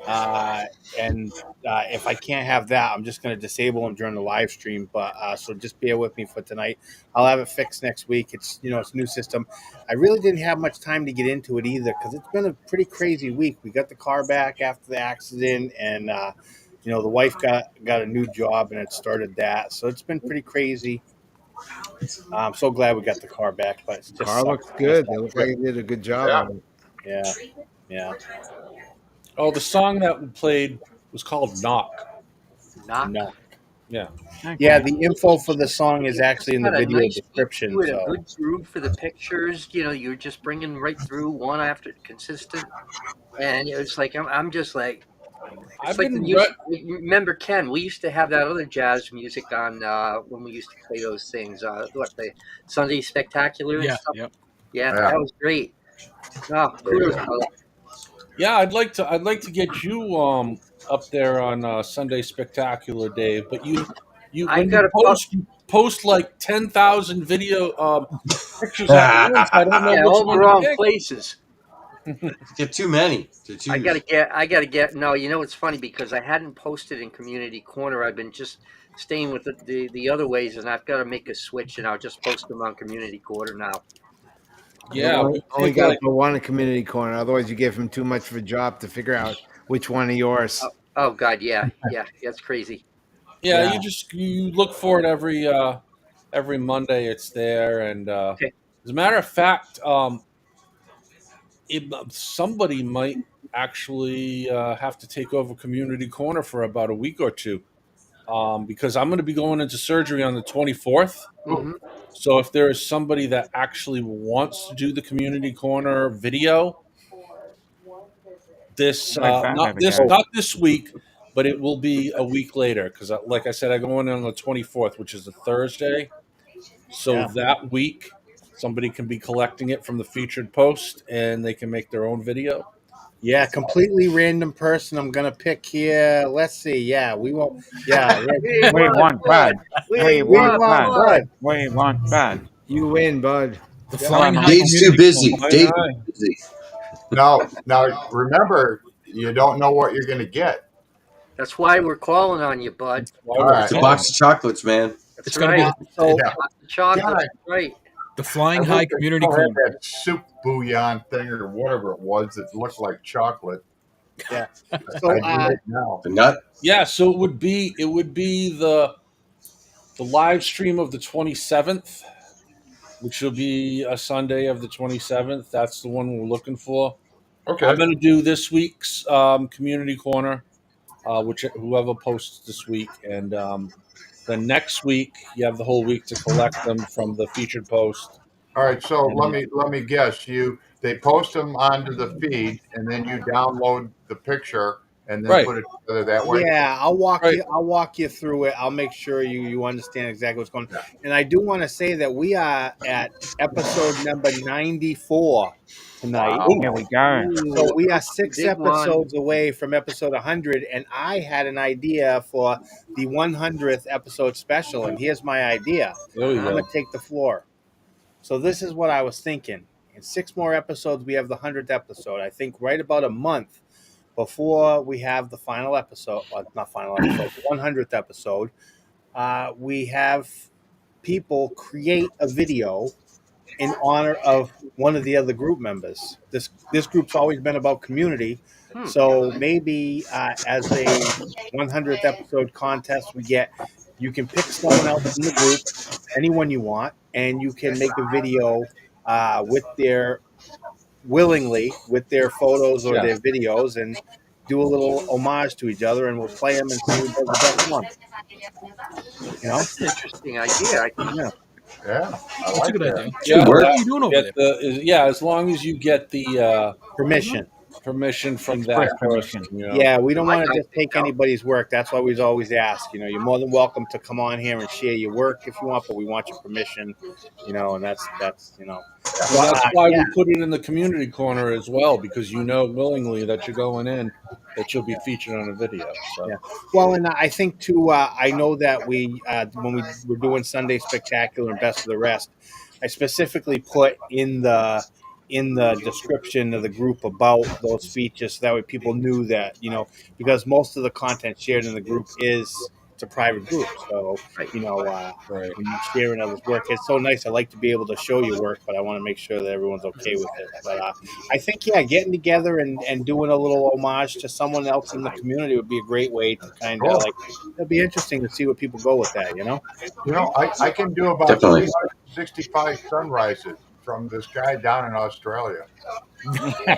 Uh, and if I can't have that, I'm just going to disable them during the live stream. But so just bear with me for tonight. I'll have it fixed next week. It's it's a new system. I really didn't have much time to get into it either because it's been a pretty crazy week. We got the car back after the accident, and the wife got a new job and it started that. So it's been pretty crazy. I'm so glad we got the car back, but it's just Car sucks. looks good. They look like you did a good job Yeah. on it. Yeah, yeah. oh, the song that we played was called "Knock." knock. No. Yeah, Yeah, Okay. the info for the song is actually in the Got a video nice beat description. to it, a So good groove for the pictures. You're just bringing right through one after consistent, and it's like I'm just like it's I've like the been. music. Remember, Ken? We used to have that other jazz music on when we used to play those things. What the Sunday Spectacular and Yeah, stuff. yep. Yeah, Yeah. that was great. Oh, kudos, brother. Yeah, I'd like to get you up there on Sunday Spectacular, Dave. But you I when got to you post like 10,000 video pictures at once. I don't know yeah, which all the one to wrong pick. places. Get too many to choose. I gotta get. No, it's funny because I hadn't posted in Community Corner. I've been just staying with the other ways, and I've got to make a switch, and I'll just post them on Community Corner now. You Yeah, we only take got like the one community corner. Otherwise, you give him too much of a job to figure out which one of yours. Oh God, yeah, that's crazy. yeah, you look for it every Monday. It's there, and Okay. as a matter of fact, somebody might actually have to take over Community Corner for about a week or two. Because I'm going to be going into surgery on the 24th. hmm So if there is somebody that actually wants to do the community corner video, this Like that, not maybe, this guys. not this week, but it will be a week later because, like I said, I go in on the 24th, which is a Thursday. So yeah, that week, somebody can be collecting it from the featured post, and they can make their own video. yeah, completely random person. I'm gonna pick here. Let's see. Yeah, we won't. Yeah, We want Bud. We we want want Bud. Bud. We want Bud. You win, bud. The Yeah. Flying High Dave's too Community busy. Flying Dave's high. too busy. Now remember, you don't know what you're going to get. That's why we're calling on you, bud. Why All we're right. It's a calling. box of chocolates, man. That's It's gonna be right. So Yeah. Lots of chocolate. Yeah. That's right. the I Flying wish High they Community still had Corner. that soup bouillon thing or whatever it was that looked like chocolate. yeah. I So do right now. The nut. Yeah, so it would be the live stream of the 27th, which will be a Sunday of the 27th. That's the one we're looking for. Okay. I'm going to do this week's community corner, which whoever posts this week, and then next week you have the whole week to collect them from the featured post. All right. So And let me guess. They post them onto the feed, and then you download the picture and then Right. put it together that way. yeah, I'll walk Right. you. I'll walk you through it. I'll make sure you understand exactly what's going on. Yeah. And I do want to say that we are at episode number 94 tonight. Wow, here we go. So we are 6 Big one. episodes away from episode 100, and I had an idea for the 100th episode special, and here's my idea. there we I'm go. going to take the floor. So this is what I was thinking. In 6 more episodes, we have the 100th episode. I think right about a month before we have the final episode, not final episode, the 100th episode, we have people create a video in honor of one of the other group members. This group's always been about community, so maybe as a 100th episode contest, you can pick someone else in the group, anyone you want, and you can make a video willingly with their photos or Yeah. their videos and do a little homage to each other, and we'll play them and see who does the best one. That's an interesting idea. Yeah. Yeah, I That's a like good that. idea. Should Jim, work. what are you doing over there? As long as you get the Permission. permission from Express that permission. person, you know. Yeah, we don't My want to guy just think take so. anybody's work. That's why we always ask. You know, you're more than welcome to come on here and share your work if you want, but we want your permission. You know, and that's you know. Well, that's why Yeah, we put it in the community corner as well, because you know willingly that you're going in, that you'll be featured on a video. So yeah. Well, and I think too. I know that we when we were doing Sunday Spectacular and Best of the Rest, I specifically put in the description of the group about those features, so that way people knew that, you know, because most of the content shared in the group is it's a private group, so Right. you know. right. When you're sharing others' work, it's so nice. I like to be able to show your work, but I want to make sure that everyone's okay with it. But I think, yeah, getting together and doing a little homage to someone else in the community would be a great way to kind of Cool. like, it'll be interesting to see what people go with that, you know? You know, I can do about Definitely. 365 sunrises from this guy down in Australia.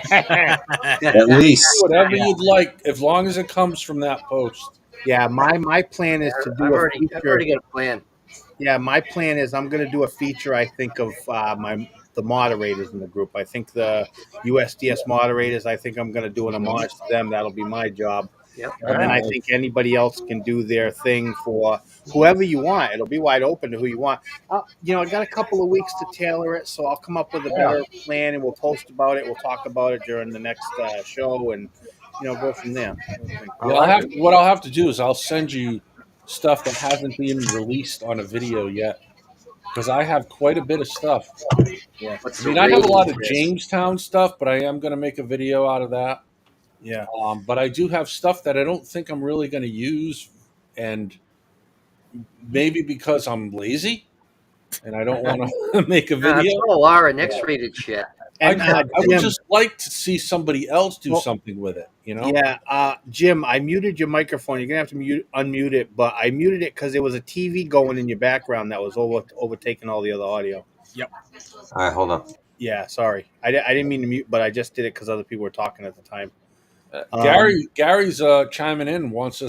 At least. Whatever you'd like, as long as it comes from that post. Yeah, my plan is to I've do a already feature. got a plan. Yeah, my plan is I'm going to do a feature. I think of the moderators in the group. I think the USDS moderators. I think I'm going to do an homage to them. That'll be my job. Yep. And then I think anybody else can do their thing for whoever you want. It'll be wide open to who you want. You know, I got a couple of weeks to tailor it, so I'll come up with a better plan, and we'll post about it. We'll talk about it during the next show, and you know, go from there. What I'll have to do is I'll send you stuff that hasn't been released on a video yet, because I have quite a bit of stuff. Yeah, What's I the mean, I have a rating lot for of this? Jamestown stuff, but I am going to make a video out of that. yeah. But I do have stuff that I don't think I'm really going to use, and maybe because I'm lazy and I don't want to make a That's video. all our X-rated shit. And I would Jim, just like to see somebody else do Well, something with it, you know? yeah, Jim, I muted your microphone. You're gonna have to unmute it, but I muted it because there was a TV going in your background that was overtaking all the other audio. All right, hold on. Yeah, sorry, I didn't mean to mute, but I just did it because other people were talking at the time. Gary's chiming in, wants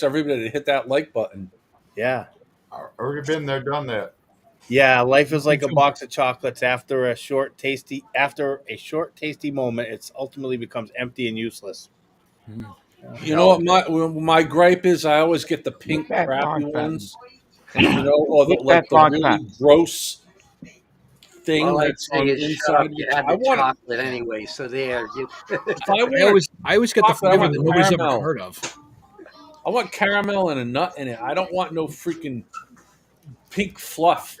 everybody to hit that like button. Yeah, I've already been there, done that. yeah. Life is like a box of chocolates. After a short, tasty moment, it's ultimately becomes empty and useless. You know what my gripe is? I always get the pink that crappy launch button. ones, you know, or Hit like that the launch really button. gross thing All I'd that's say on is the shut up. inside. You had I the want chocolate anyway, so there. You. if I I always get the chocolate, I flavor want that nobody's ever caramel. heard of. I want caramel and a nut in it. I don't want no freaking pink fluff.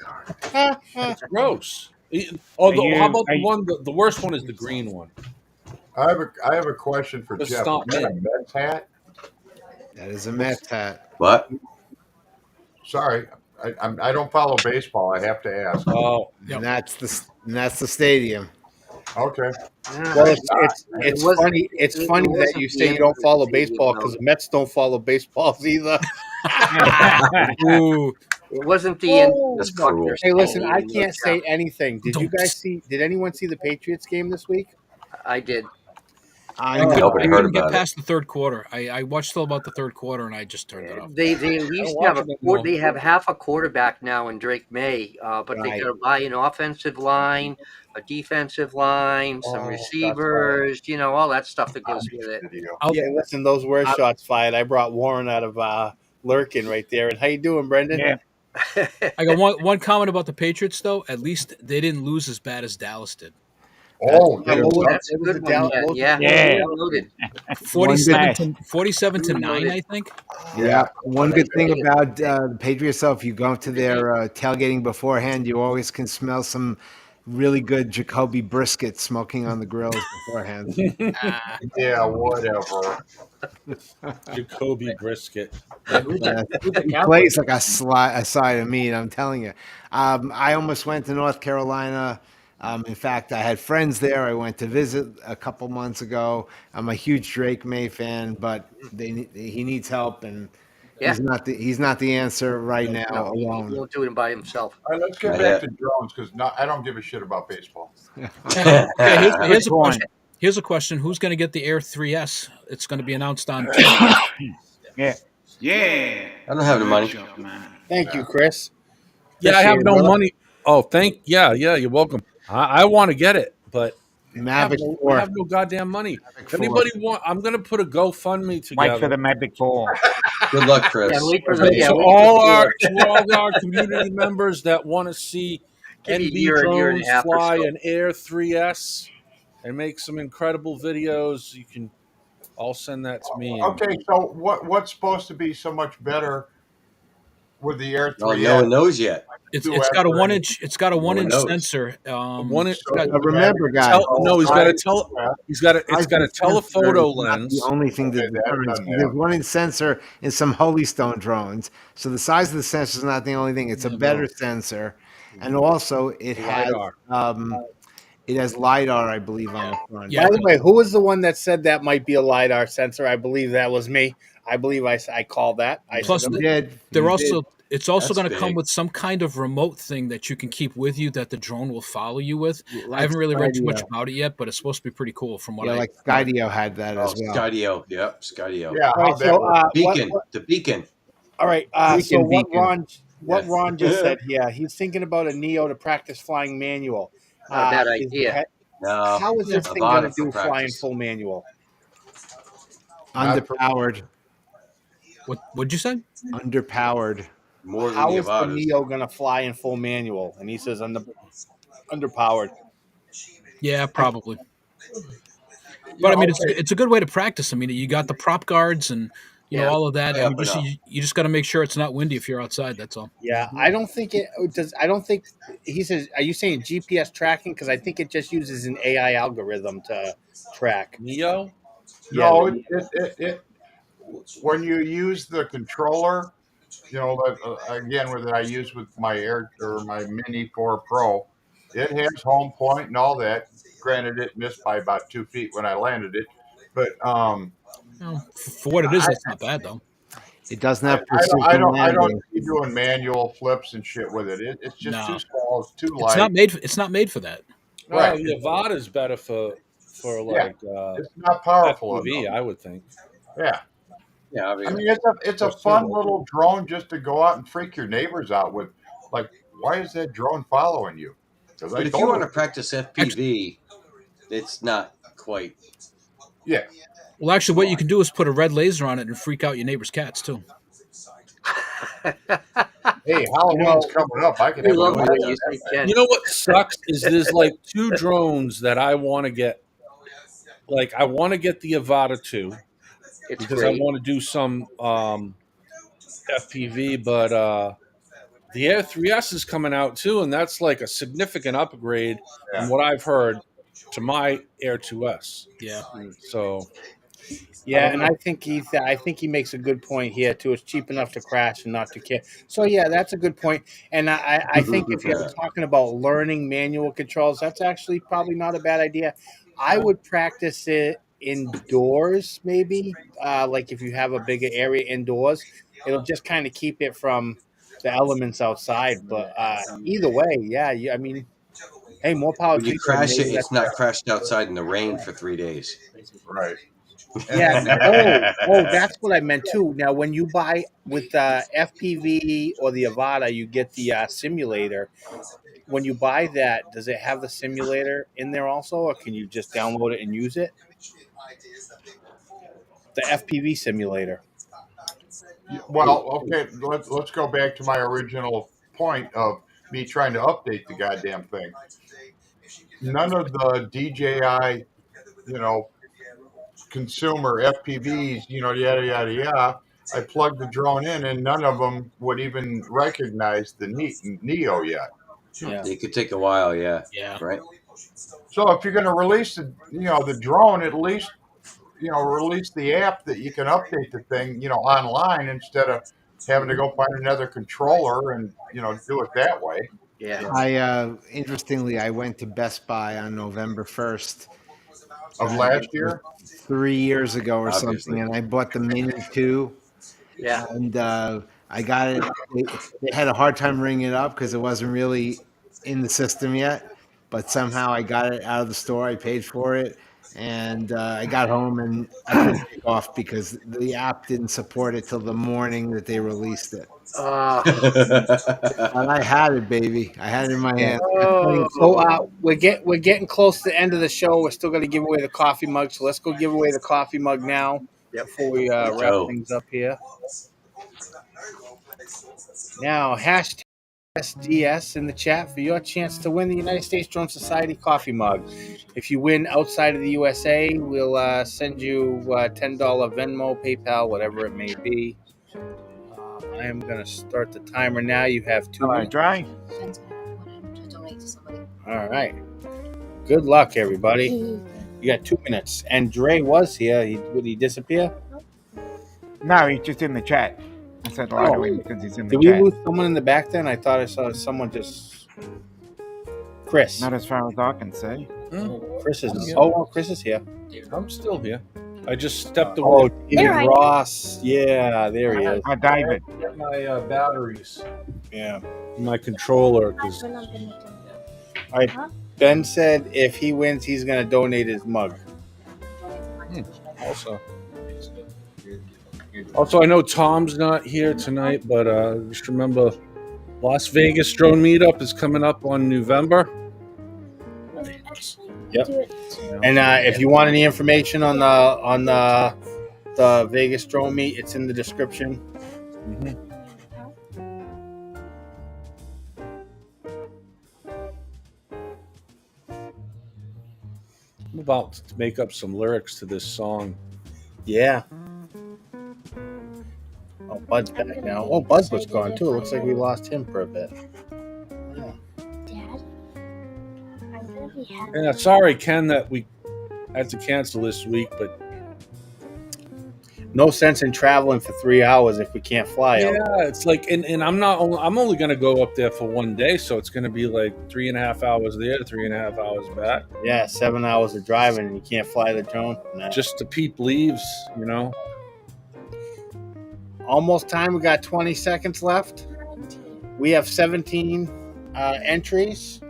It's gross. How about the one? The worst one is the green one. I have a question for Just Jeff. stop Is that a in. Mets hat? That is a Mets hat. What? Sorry, I don't follow baseball. I have to ask. Oh, And that's the stadium. Okay. Well, it's wasn't- funny. It's it funny that wasn't you the say you end don't of the follow stadium, baseball though. because the Mets don't follow baseballs either. Ooh, It wasn't the end of That's the Buckner cruel. Hey, listen, I Stadium, can't say anything. Did you Don't. guys see? Did anyone see the Patriots game this week? I did. I I Nobody heard couldn't get about it. past the third quarter. I watched till about the third quarter and I just turned it off. They at least watch have it a anymore. they have half a quarterback now in Drake May, but they Right. got to buy an offensive line, a defensive line, some receivers, you know, all that stuff that goes with it. Video. Yeah, listen, those were shots fired. I brought Warren out of Lurkin right there. And how you doing, Brendan? Yeah. I got one comment about the Patriots though. At least they didn't lose as bad as Dallas did. Oh, Yeah, yeah. what was- That's a what was good the one. Dallas- Yeah, Yeah. loaded. 47 to 9, I think. Yeah. One good thing Vegas. about the Patriots, though, if you go to their tailgating beforehand, you always can smell some really good Jacoby brisket smoking on the grills beforehand. Yeah, whatever. Jacoby brisket. Yeah, he plays like a side of meat. I'm telling you. I almost went to North Carolina. In fact, I had friends there. I went to visit a couple months ago. I'm a huge Drake May fan, but he needs help, and Yeah. he's not the answer right now No, he alone. won't do it by himself. All right, let's get back to drones because I don't give a shit about baseball. Okay, here's a Go on. question. Here's a question. Who's going to get the Air 3S? It's going to be announced on Yeah. Yeah. I don't have the money. Thank you, Chris. Yeah, I have Appreciate it, no brother. money. Oh, yeah, you're welcome. I want to get it, but Mavic I 4. have no goddamn money. Mavic If 4. anybody want, I'm gonna put a GoFundMe Wait for together. the Mavic 4. Good luck, Yeah, Chris. wait for So, the yeah, so wait for all the our board. to all our community members that want to see Give you NB a year and a drones half or fly so. an Air 3S and make some incredible videos, you can all send that to me. And Okay, so what's supposed to be so much better with the Air Well, 3S? no one knows yet. It's got a after 1 inch. It's got a No one one inch knows. sensor. one, It's got But remember, guys, no, he's got a it's size got of a the sensor telephoto is not the lens. only thing that Okay, that determines. doesn't There's have. 1 inch sensor in some Holy Stone drones, so the size of the sensor is not the only thing. It's a better sensor, and also LiDAR. it has lidar, I believe, on the front. Yeah. By the way, who was the one that said that might be a lidar sensor? I believe that was me. I believe I called that. I Plus, said, You did. they're You also did. it's also That's going to come big. with some kind of remote thing that you can keep with you that the drone will follow you with. I Like haven't really read too much Skydio. about it yet, but it's supposed to be pretty cool from what Yeah, I like Skydio had that Oh, as well. Skydio. Yep, Skydio. Yeah, all right. how'd that So, work? Beacon. The beacon. all right. So Beacon, beacon. what Yeah. Ron just said here? He's thinking about a Neo to practice flying manual. Not a bad Is idea. No, how is this thing going to Avada for do flying practice. full manual? Underpowered. What'd you say? Underpowered. More than How the is the Avadas. Neo going to fly in full manual? And he says underpowered. Yeah, probably. But I mean, it's a good way to practice. I mean, you got the prop guards and Yeah. all of that. Way up and up. You just got to make sure it's not windy if you're outside. That's all. Yeah, I don't think it does. I don't think he says. Are you saying GPS tracking? Because I think it just uses an AI algorithm to track. Neo? Yeah, No, it when you use the controller, that again that I use with my Air or my Mini 4 Pro, it has home point and all that. Granted, it missed by about 2 feet when I landed it, but For what it is, I, that's not bad though. It doesn't I, have I don't I precision don't I don't landing. see doing manual flips and shit with it. It's just too No, small. It's too it's light. not made. It's not made for that. No, Right. the Avada is better for Yeah, like it's not powerful FPV, enough. I would think. Yeah. Yeah, I mean, it's a That's still fun local. little drone just to go out and freak your neighbors out with. Like, why is that drone following you? Because I But if you told want to him. practice FPV, it's not quite. Yeah. Well, actually, what you can do is put a red laser on it and freak out your neighbor's cats too. Hey, Halloween's coming up. I can We have a love know the blast way you at say that. Ken. You know what sucks is there's like two drones that I want to get. Like I want to get the Avata 2 It's because I great. want to do some FPV, but the Air 3S is coming out too, and that's like a significant upgrade from Yeah. what I've heard to my Air 2S. Yeah. So yeah, don't and know. I think he makes a good point here too. It's cheap enough to crash and not to care. So yeah, that's a good point. And I think if you're talking about learning manual controls, that's actually probably not a bad idea. I would practice it indoors, maybe. Like if you have a bigger area indoors, it'll just kind of keep it from the elements outside. But either way, yeah, I mean, hey, more power When to you you. crash it, Maybe it's not crashed outside in the rain for 3 days. Right. yeah. That's what I meant too. Now, when you buy with FPV or the Avata, you get the simulator. When you buy that, does it have the simulator in there also, or can you just download it and use it? The FPV simulator. Well, okay. Let's go back to my original point of me trying to update the goddamn thing. None of the DJI, you know, consumer FPVs, yada yada yada. I plugged the drone in, and none of them would even recognize the Neo yet. Yeah. It could take a while, yeah. Yeah. Right? So if you're going to release the drone, at least release the app that you can update the thing online instead of having to go find another controller and do it that way. Yeah. Interestingly, I went to Best Buy on November 1st Of last year. 3 years ago or Obviously. something, and I bought the Mini 2, Yeah. and I got it. They had a hard time ringing it up because it wasn't really in the system yet, but somehow I got it out of the store. I paid for it, And I got home and I couldn't take off because the app didn't support it till the morning that they released it. But I had it, baby. I had it in my Yeah. hand. So we're getting close to the end of the show. We're still going to give away the coffee mug. So let's go give away the coffee mug now before we wrap things up here. Now hashtag SDS in the chat for your chance to win the United States Drone Society coffee mug. If you win outside of the USA, we'll send you $10 Venmo, PayPal, whatever it may be. I am going to start the timer now. You have 2 minutes. Dry. All right. Good luck, everybody. You got 2 minutes. And Dre was here. Would he disappear? No, he's just in the chat. I said hello to him because he's in the Did we chat. lose someone in the back then? I thought I saw someone just. Chris. Not as far as I can see. Chris is. Oh, Chris is here. I'm still here. I just stepped Oh, away. David Ross. Yeah, there he is. David. Get my batteries. Yeah. My controller. All right. Ben said if he wins, he's going to donate his mug. Also, I know Tom's not here tonight, but just remember, Las Vegas Drone Meetup is coming up on November. Yep. And if you want any information on the Vegas Drone Meet, it's in the description. I'm about to make up some lyrics to this song. Yeah. Oh, Bud's back now. Oh, Buzz was gone too. It looks like we lost him for a bit. Yeah, sorry, Ken, that we had to cancel this week, but no sense in traveling for 3 hours if we can't fly. Yeah, it's like, and I'm only going to go up there for 1 day, so it's going to be like 3.5 hours there, 3.5 hours back. Yeah, 7 hours of driving, and you can't fly the drone. Nah. Just to peep leaves, you know. Almost time. We got 20 seconds left. We have 17 entries.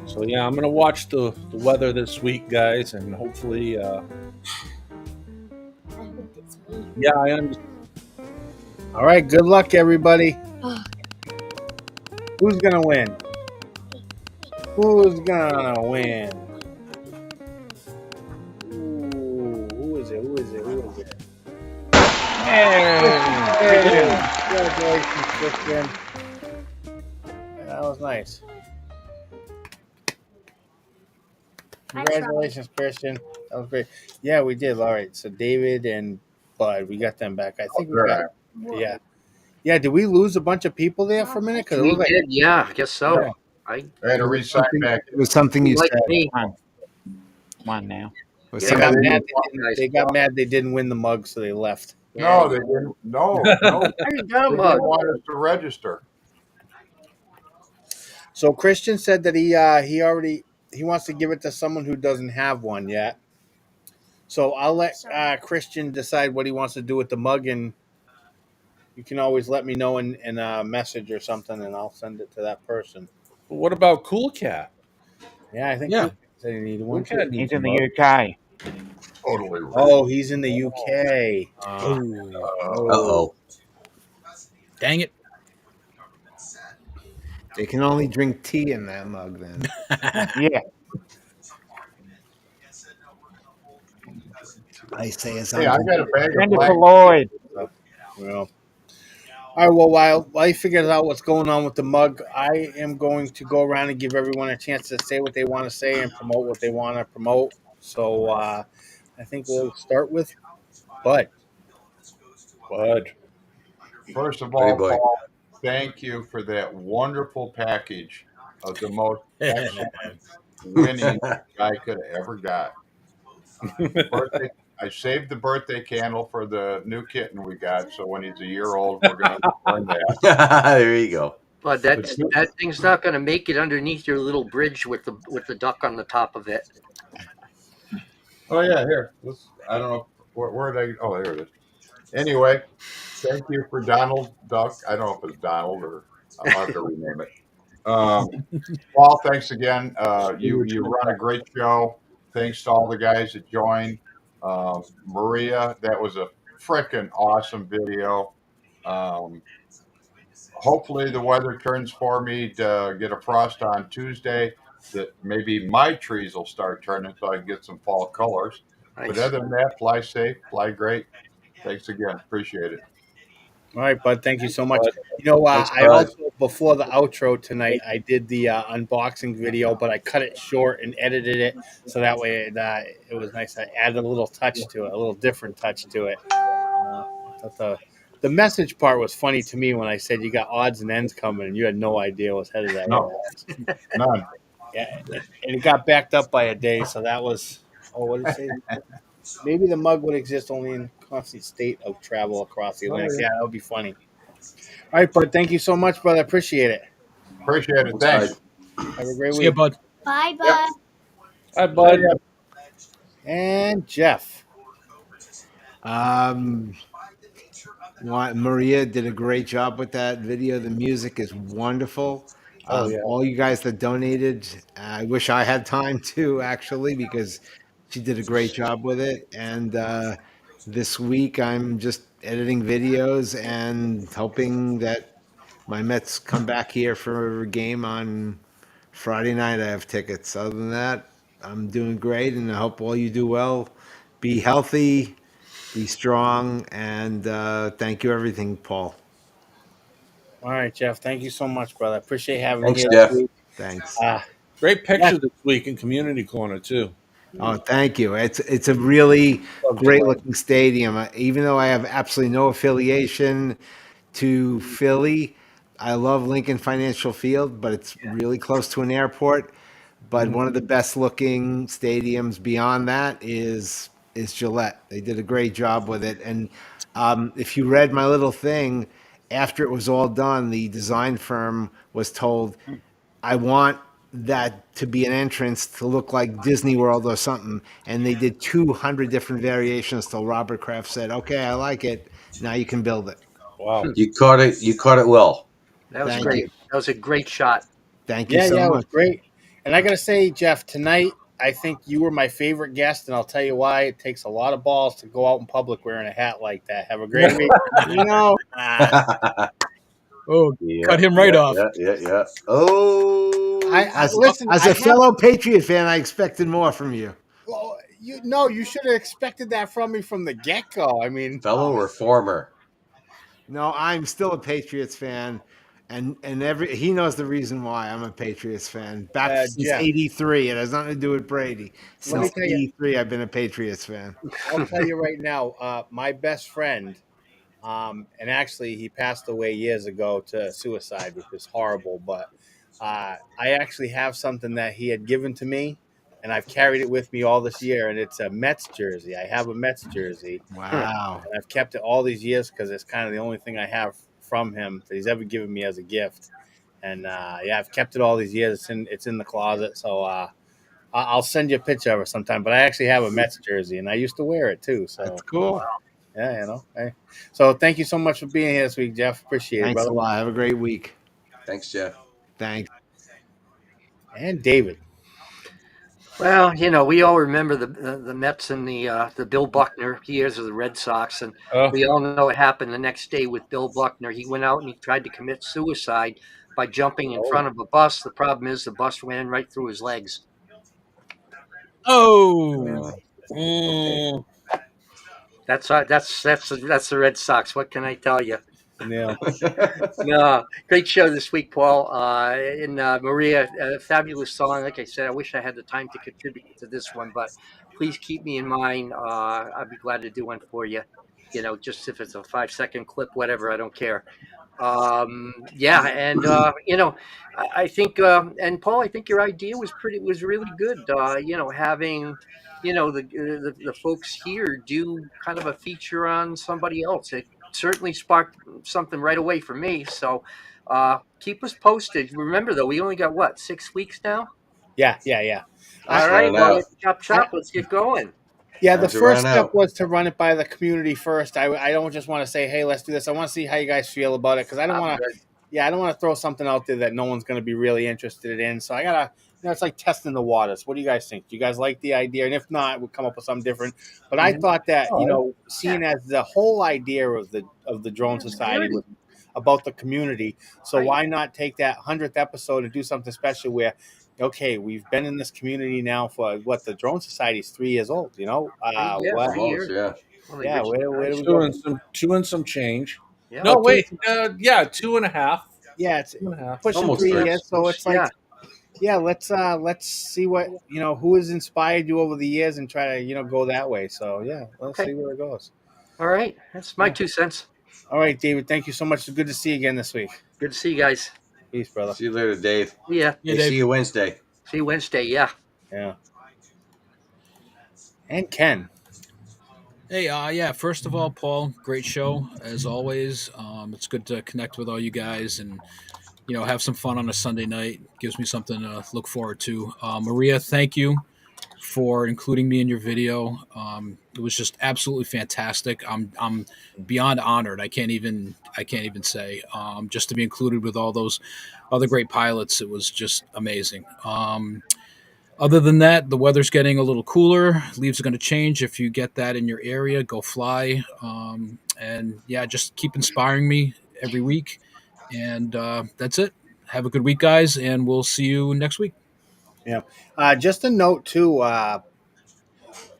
So yeah, I'm gonna watch the weather this week, guys, and hopefully, yeah, I am. All right, good luck, everybody. Who's gonna win? Who's gonna win? Ooh, who is it? Who is it? Who is it? Hey! Congratulations, Christian. Yeah, that was nice. Congratulations, Christian. That was great. Yeah, we did. All right. So David and Bud, we got them back. I think we got. Yeah. Yeah. Did we lose a bunch of people there for a minute? Because we did. Yeah, I guess so. Yeah. I had to resign back. It was something you like said. me. Come on now. They got mad. They got mad. They didn't win the mug, so they left. No, they didn't. No. They didn't want us to register. So Christian said that he wants to give it to someone who doesn't have one yet. So I'll let Christian decide what he wants to do with the mug, and you can always let me know in a message or something, and I'll send it to that person. But what about Cool Cat? Yeah, I think Yeah. he said he needed one. Cool Cat He's needs in a the mug. UK. Totally right. Oh, he's in the UK. Uh-oh. Dang it. They can only drink tea in that mug then. Yeah. I say it's Hey, I got a bag of Send it black. to Lloyd. Well. All right, well, while I figure out what's going on with the mug, I am going to go around and give everyone a chance to say what they want to say and promote what they want to promote. So I think we'll start with Bud. Bud. First of Hey, all, boy. Paul, thank you for that wonderful package of the most excellent winning I could have ever got. I saved the birthday candle for the new kitten we got, so when he's a year old, we're going to burn that. There you go. But that thing's not going to make it underneath your little bridge with the duck on the top of it. Oh, yeah, here. I don't know. Where did I? Oh, there it is. Anyway, thank you for Donald Duck. I don't know if it's Donald or I'll have to rename it. Paul, thanks again. You run a great show. Thanks to all the guys that joined. Maria, that was a freaking awesome video. Um, Hopefully the weather turns for me to get a frost on Tuesday. That maybe my trees will start turning so I can get some fall colors. But Nice. other than that, fly safe, fly great. Thanks again. Appreciate it. All right, bud. Thank you so much. Bud. Thanks, I bud. also before the outro tonight, I did the unboxing video, but I cut it short and edited it so that way it was nice. I added a little touch to it, a little different touch to it. I thought the message part was funny to me when I said you got odds and ends coming, and you had no idea what's headed at No, you. none. Yeah, and it got backed up by a day, so that was. Oh, what did it say? Maybe the mug would exist only in constant state of travel across the Atlantic. Yeah, that would be funny. All right, bud. Thank you so much, brother. Appreciate it. Appreciate it. Thanks, bud. Thanks. Have a great See you, week. bud. Bye, Yep. bud. Hi, bud. And Jeff. Maria did a great job with that video. The music is wonderful. Oh yeah. All you guys that donated, I wish I had time to actually because she did a great job with it. And this week I'm just editing videos and hoping that my Mets come back here for a game on Friday night. I have tickets. Other than that, I'm doing great, and I hope all you do well. Be healthy, be strong, and thank you everything, Paul. All right, Jeff. Thank you so much, brother. Appreciate having me Thanks, here Jeff. this week. Thanks. Great Yeah. picture this week in Community Corner too. Oh, thank you. It's a really Love great Gillette. looking stadium. Even though I have absolutely no affiliation to Philly, I love Lincoln Financial Field, but it's really close to an airport. But one of the best looking stadiums beyond that is Gillette. They did a great job with it. And if you read my little thing, after it was all done, the design firm was told, I want that to be an entrance to look like Disney World or something. And they did 200 different variations till Robert Kraft said, okay, I like it. Now you can build it. Wow. You caught it. You caught it well. That was Thank great. you. That was a great shot. Thank you Yeah, so yeah, it was much. great. And I gotta say, Jeff, tonight I think you were my favorite guest, and I'll tell you why. It takes a lot of balls to go out in public wearing a hat like that. Have a great week. Oh, Yeah, cut him right yeah, off. Yeah. Oh, Listen. As a fellow Patriot fan, I expected more from you. You should have expected that from me from the get go. I mean, fellow reformer. No, I'm still a Patriots fan, and he knows the reason why I'm a Patriots fan. Back since Jeff, '83, it has nothing to do with Brady. Let me Since tell you- '83, I've been a Patriots fan. I'll tell you right now, my best friend, and actually he passed away years ago to suicide, which was horrible. But I actually have something that he had given to me, and I've carried it with me all this year, and it's a Mets jersey. I have a Mets jersey. Wow. And I've kept it all these years because it's kind of the only thing I have from him that he's ever given me as a gift. And yeah, I've kept it all these years. It's in the closet, so I'll send you a picture of it sometime. But I actually have a Mets jersey, and I used to wear it too. So That's cool. yeah, Hey. So thank you so much for being here this week, Jeff. Appreciate it, Thanks brother. a lot. Have a great week. Thanks, Jeff. Thanks. And David. Well, we all remember the Mets and the Bill Buckner years of the Red Sox, and we all know what happened the next day with Bill Buckner. He went out and he tried to commit suicide by jumping in front of a bus. The problem is the bus ran right through his legs. Oh, That's the Red Sox. What can I tell you? Yeah. No, great show this week, Paul. And Maria, a fabulous song. Like I said, I wish I had the time to contribute to this one, but please keep me in mind. I'd be glad to do one for you. Just if it's a 5-second clip, whatever, I don't care. Yeah, and I think, and Paul, I think your idea was really good. Having the folks here do kind of a feature on somebody else. It certainly sparked something right away for me. So keep us posted. Remember, though, we only got, what, 6 weeks now? Yeah. All right, well, chop, let's get going. Yeah, the first step was to run it by the community first. I don't just want to say, hey, let's do this. I want to see how you guys feel about it because I don't want to. yeah, I don't want to throw something out there that no one's going to be really interested in. So I gotta, it's like testing the waters. What do you guys think? Do you guys like the idea? And if not, we'll come up with something different. But I thought that All right. seeing as the whole idea of the drone society community. was about the community, so Right. why not take that 100th episode and do something special where, okay, we've been in this community now for what, the drone society is 3 years old. Yeah, What? 3 years. Yeah. Well, the Yeah, original where do guys. we go? Two and some change. Yeah. No, Oh, wait. Yeah, 2.5. Yeah, it's 2.5. pushing Almost 3 years, three. so it's like, Yeah. yeah, let's see what who has inspired you over the years and try to go that way. So yeah, let's Okay. see where it goes. All right. That's my Yeah. 2 cents. All right, David, thank you so much. It's good to see you again this week. Good to see you guys. Peace, brother. See you later, Dave. Yeah. Yeah, Hey, Dave. see you Wednesday. See you Wednesday. Yeah. Yeah. And Ken. Hey, yeah. First of all, Paul, great show as always. It's good to connect with all you guys and have some fun on a Sunday night. Gives me something to look forward to. Maria, thank you for including me in your video. It was just absolutely fantastic. I'm beyond honored. I can't even say just to be included with all those other great pilots. It was just amazing. Other than that, the weather's getting a little cooler. Leaves are going to change. If you get that in your area, go fly. And yeah, just keep inspiring me every week. And that's it. Have a good week, guys, and we'll see you next week. Yeah. Just a note too.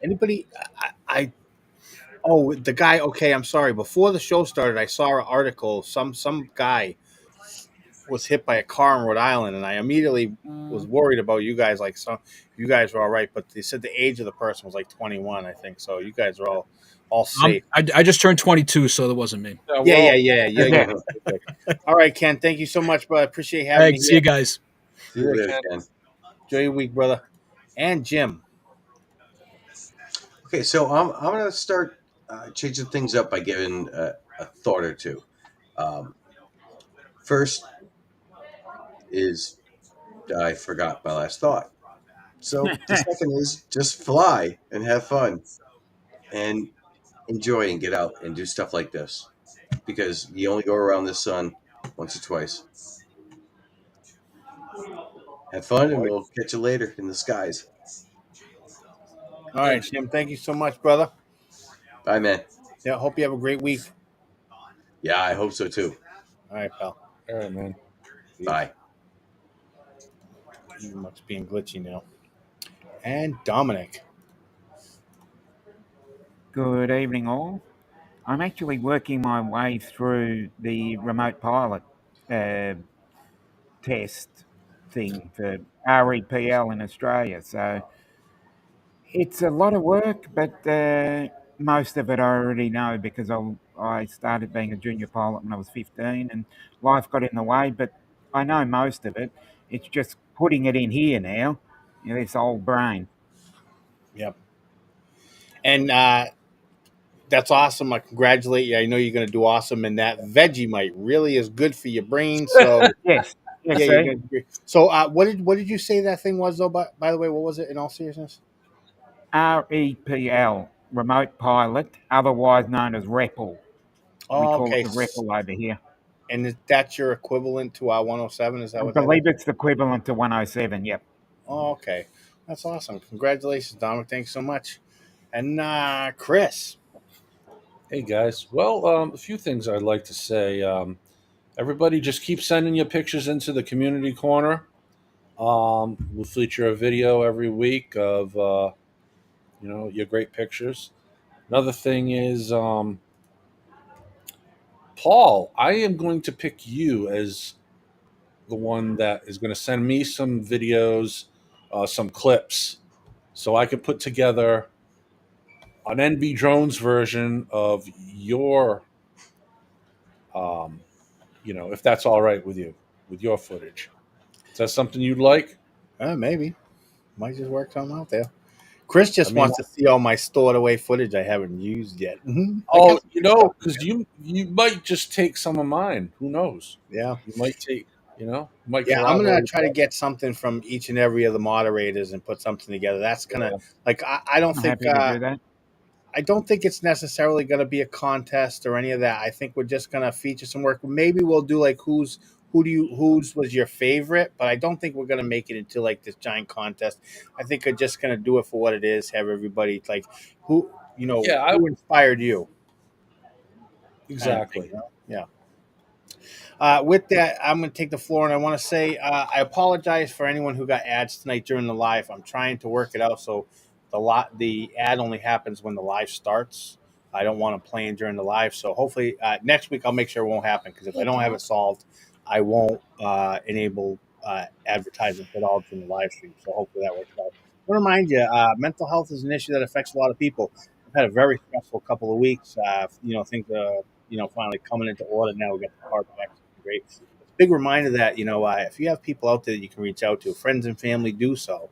Anybody? Oh, the guy. Okay, I'm sorry. Before the show started, I saw an article. Some guy was hit by a car in Rhode Island, and I immediately was worried about you guys. Like, so you guys were all right, but they said the age of the person was like 21, I think. So you guys are all safe. I just turned 22, so that wasn't me. Yeah. All right, Ken. Thank you so much, brother. Appreciate having Thanks. me. See you guys. See you later, Ken. Enjoy your week, brother. And Jim. Okay, so I'm going to start changing things up by giving a thought or two. First is I forgot my last thought. So the second is just fly and have fun and enjoy and get out and do stuff like this because you only go around the sun once or twice. Have fun and we'll catch you later in the skies. All right, Jim. Thank you so much, brother. Bye, man. Yeah, hope you have a great week. Yeah, I hope so too. All right, pal. All right, man. Bye. Much being glitchy now. And Dominic. Good evening, all. I'm actually working my way through the remote pilot test thing for REPL in Australia. So it's a lot of work, but most of it I already know because I started being a junior pilot when I was 15 and life got in the way, but I know most of it. It's just putting it in here now, this old brain. Yep. And that's awesome. I congratulate you. I know you're going to do awesome. And that Vegemite really is good for your brain. So Yes. yeah, Yes, you're gonna, so what did you say that thing was though? By the way, what was it in all seriousness? REPL, remote pilot, otherwise known as REPL. We Oh, call okay. it the REPL over here. And that's your equivalent to our 107? Is that I what that is? believe it's the equivalent to 107, yep. Oh, okay. That's awesome. Congratulations, Dominic. Thanks so much. And Chris. Hey, guys. Well, a few things I'd like to say. Everybody just keep sending your pictures into the community corner. We'll feature a video every week of, your great pictures. Another thing is, Paul, I am going to pick you as the one that is going to send me some videos, some clips, so I can put together an NB Drones version of your, if that's all right with you, with your footage. Is that something you'd like? Maybe. Might just work something out there. Chris just I mean, wants to see all my stored away footage I haven't used yet. Oh, because you might just take some of mine. Who knows? Yeah. You might take, might. Yeah, I'm gonna collaborate. try to get something from each and every of the moderators and put something together. That's gonna I don't I'm think happy to do that. I don't think it's necessarily gonna be a contest or any of that. I think we're just gonna feature some work. Maybe we'll do like who's whose was your favorite? But I don't think we're gonna make it into like this giant contest. I think we're just gonna do it for what it is. Have everybody like who Yeah, who inspired you? Kind of thing, exactly. Yeah. With that, I'm going to take the floor, and I want to say I apologize for anyone who got ads tonight during the live. I'm trying to work it out so the ad only happens when the live starts. I don't want to play in during the live, so hopefully next week I'll make sure it won't happen because if I don't have it solved, I won't enable advertisements at all during the live stream. So hopefully that works out. I want to remind you, mental health is an issue that affects a lot of people. I've had a very stressful couple of weeks. Things finally coming into order now. We got the car back. Great. It's a big reminder that if you have people out there that you can reach out to, friends and family, do so.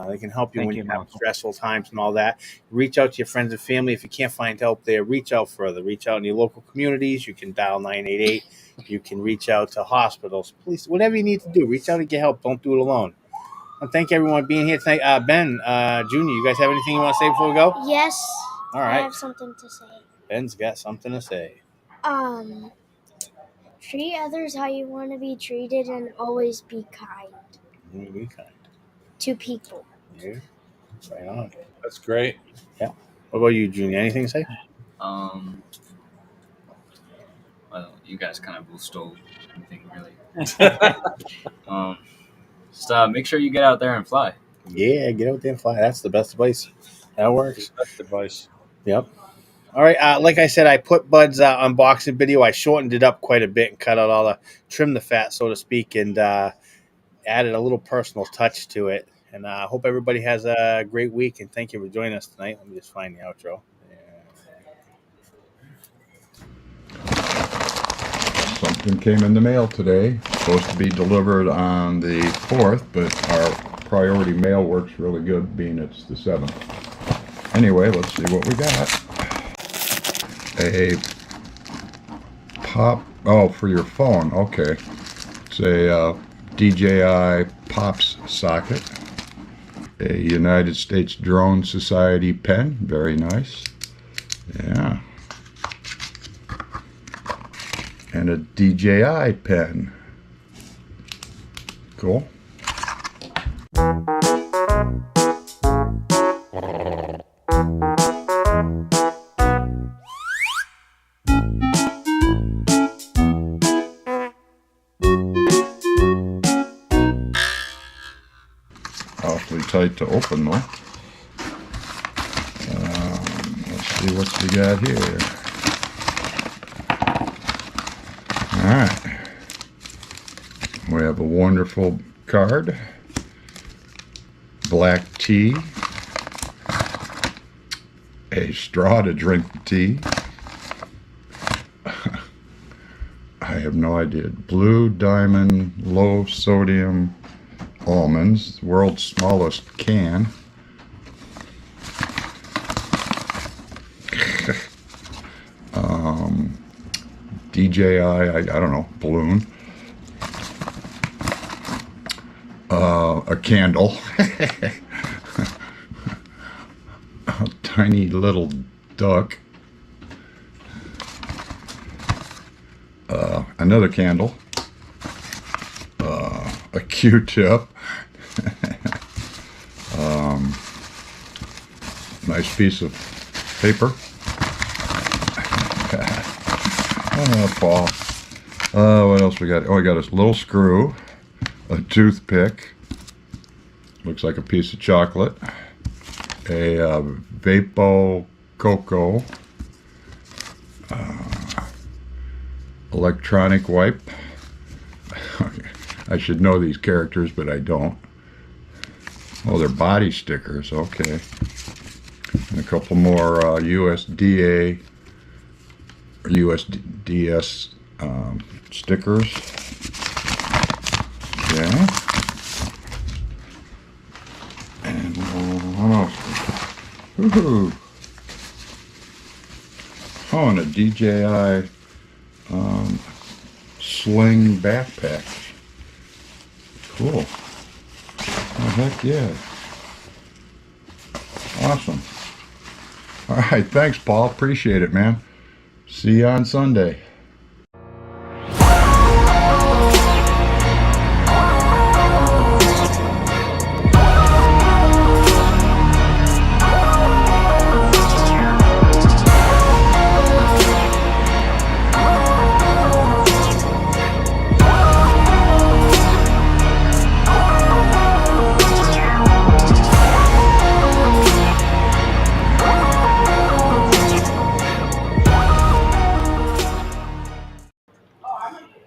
They can help you Thank when you, you have Michael. stressful times and all that. Reach out to your friends and family. If you can't find help there, reach out further. Reach out in your local communities. You can dial 988. You can reach out to hospitals, police, whatever you need to do. Reach out and get help. Don't do it alone. And thank everyone for being here tonight. Ben, Junior, you guys have anything you want to say before we go? Yes. All right. I have something to say. Ben's got something to say. Treat others how you want to be treated and always be kind Be kind to people. Yeah. Right on. That's great. Yeah. What about you, Junior? Anything to say? Well, you guys kind of both stole anything really. Just make sure you get out there and fly. Yeah, get out there and fly. That's the best advice. That works. Best advice. Yep. All right. Like I said, I put Bud's unboxing video. I shortened it up quite a bit and cut out trimmed the fat, so to speak, and added a little personal touch to it. And I hope everybody has a great week. And thank you for joining us tonight. Let me just find the outro. Something came in the mail today. Supposed to be delivered on the 4th, but our priority mail works really good, being it's the 7th. Anyway, let's see what we got. A pop, for your phone, okay. It's a DJI Pops socket. A United States Drone Society pen, very nice. Yeah. And a DJI pen. Cool. Awfully tight to open though. Let's see what we got here. Alright. We have a wonderful card. Black tea. A straw to drink the tea. I have no idea. Blue Diamond Low Sodium Almonds. World's smallest can. DJI, I don't know, balloon. A candle. A tiny little duck. Another candle. A Q-tip. Nice piece of paper. Paul. What else we got? Oh, we got a little screw, a toothpick, looks like a piece of chocolate, a Vapo Coco, electronic wipe. I should know these characters, but I don't. Oh, they're body stickers. Okay. And a couple more USDA or USDS stickers. Yeah. And what else? Woohoo! Oh, and a DJI sling backpack. Cool. Oh, heck yeah. Awesome. All right, thanks, Paul. Appreciate it, man. See you on Sunday.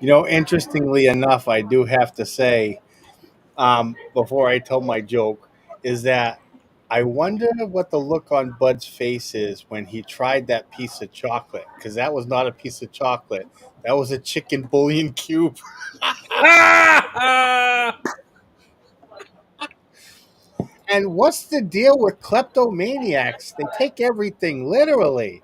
Interestingly enough, I do have to say, before I tell my joke, is that I wonder what the look on Bud's face is when he tried that piece of chocolate, because that was not a piece of chocolate. That was a chicken bouillon cube. And what's the deal with kleptomaniacs? They take everything literally.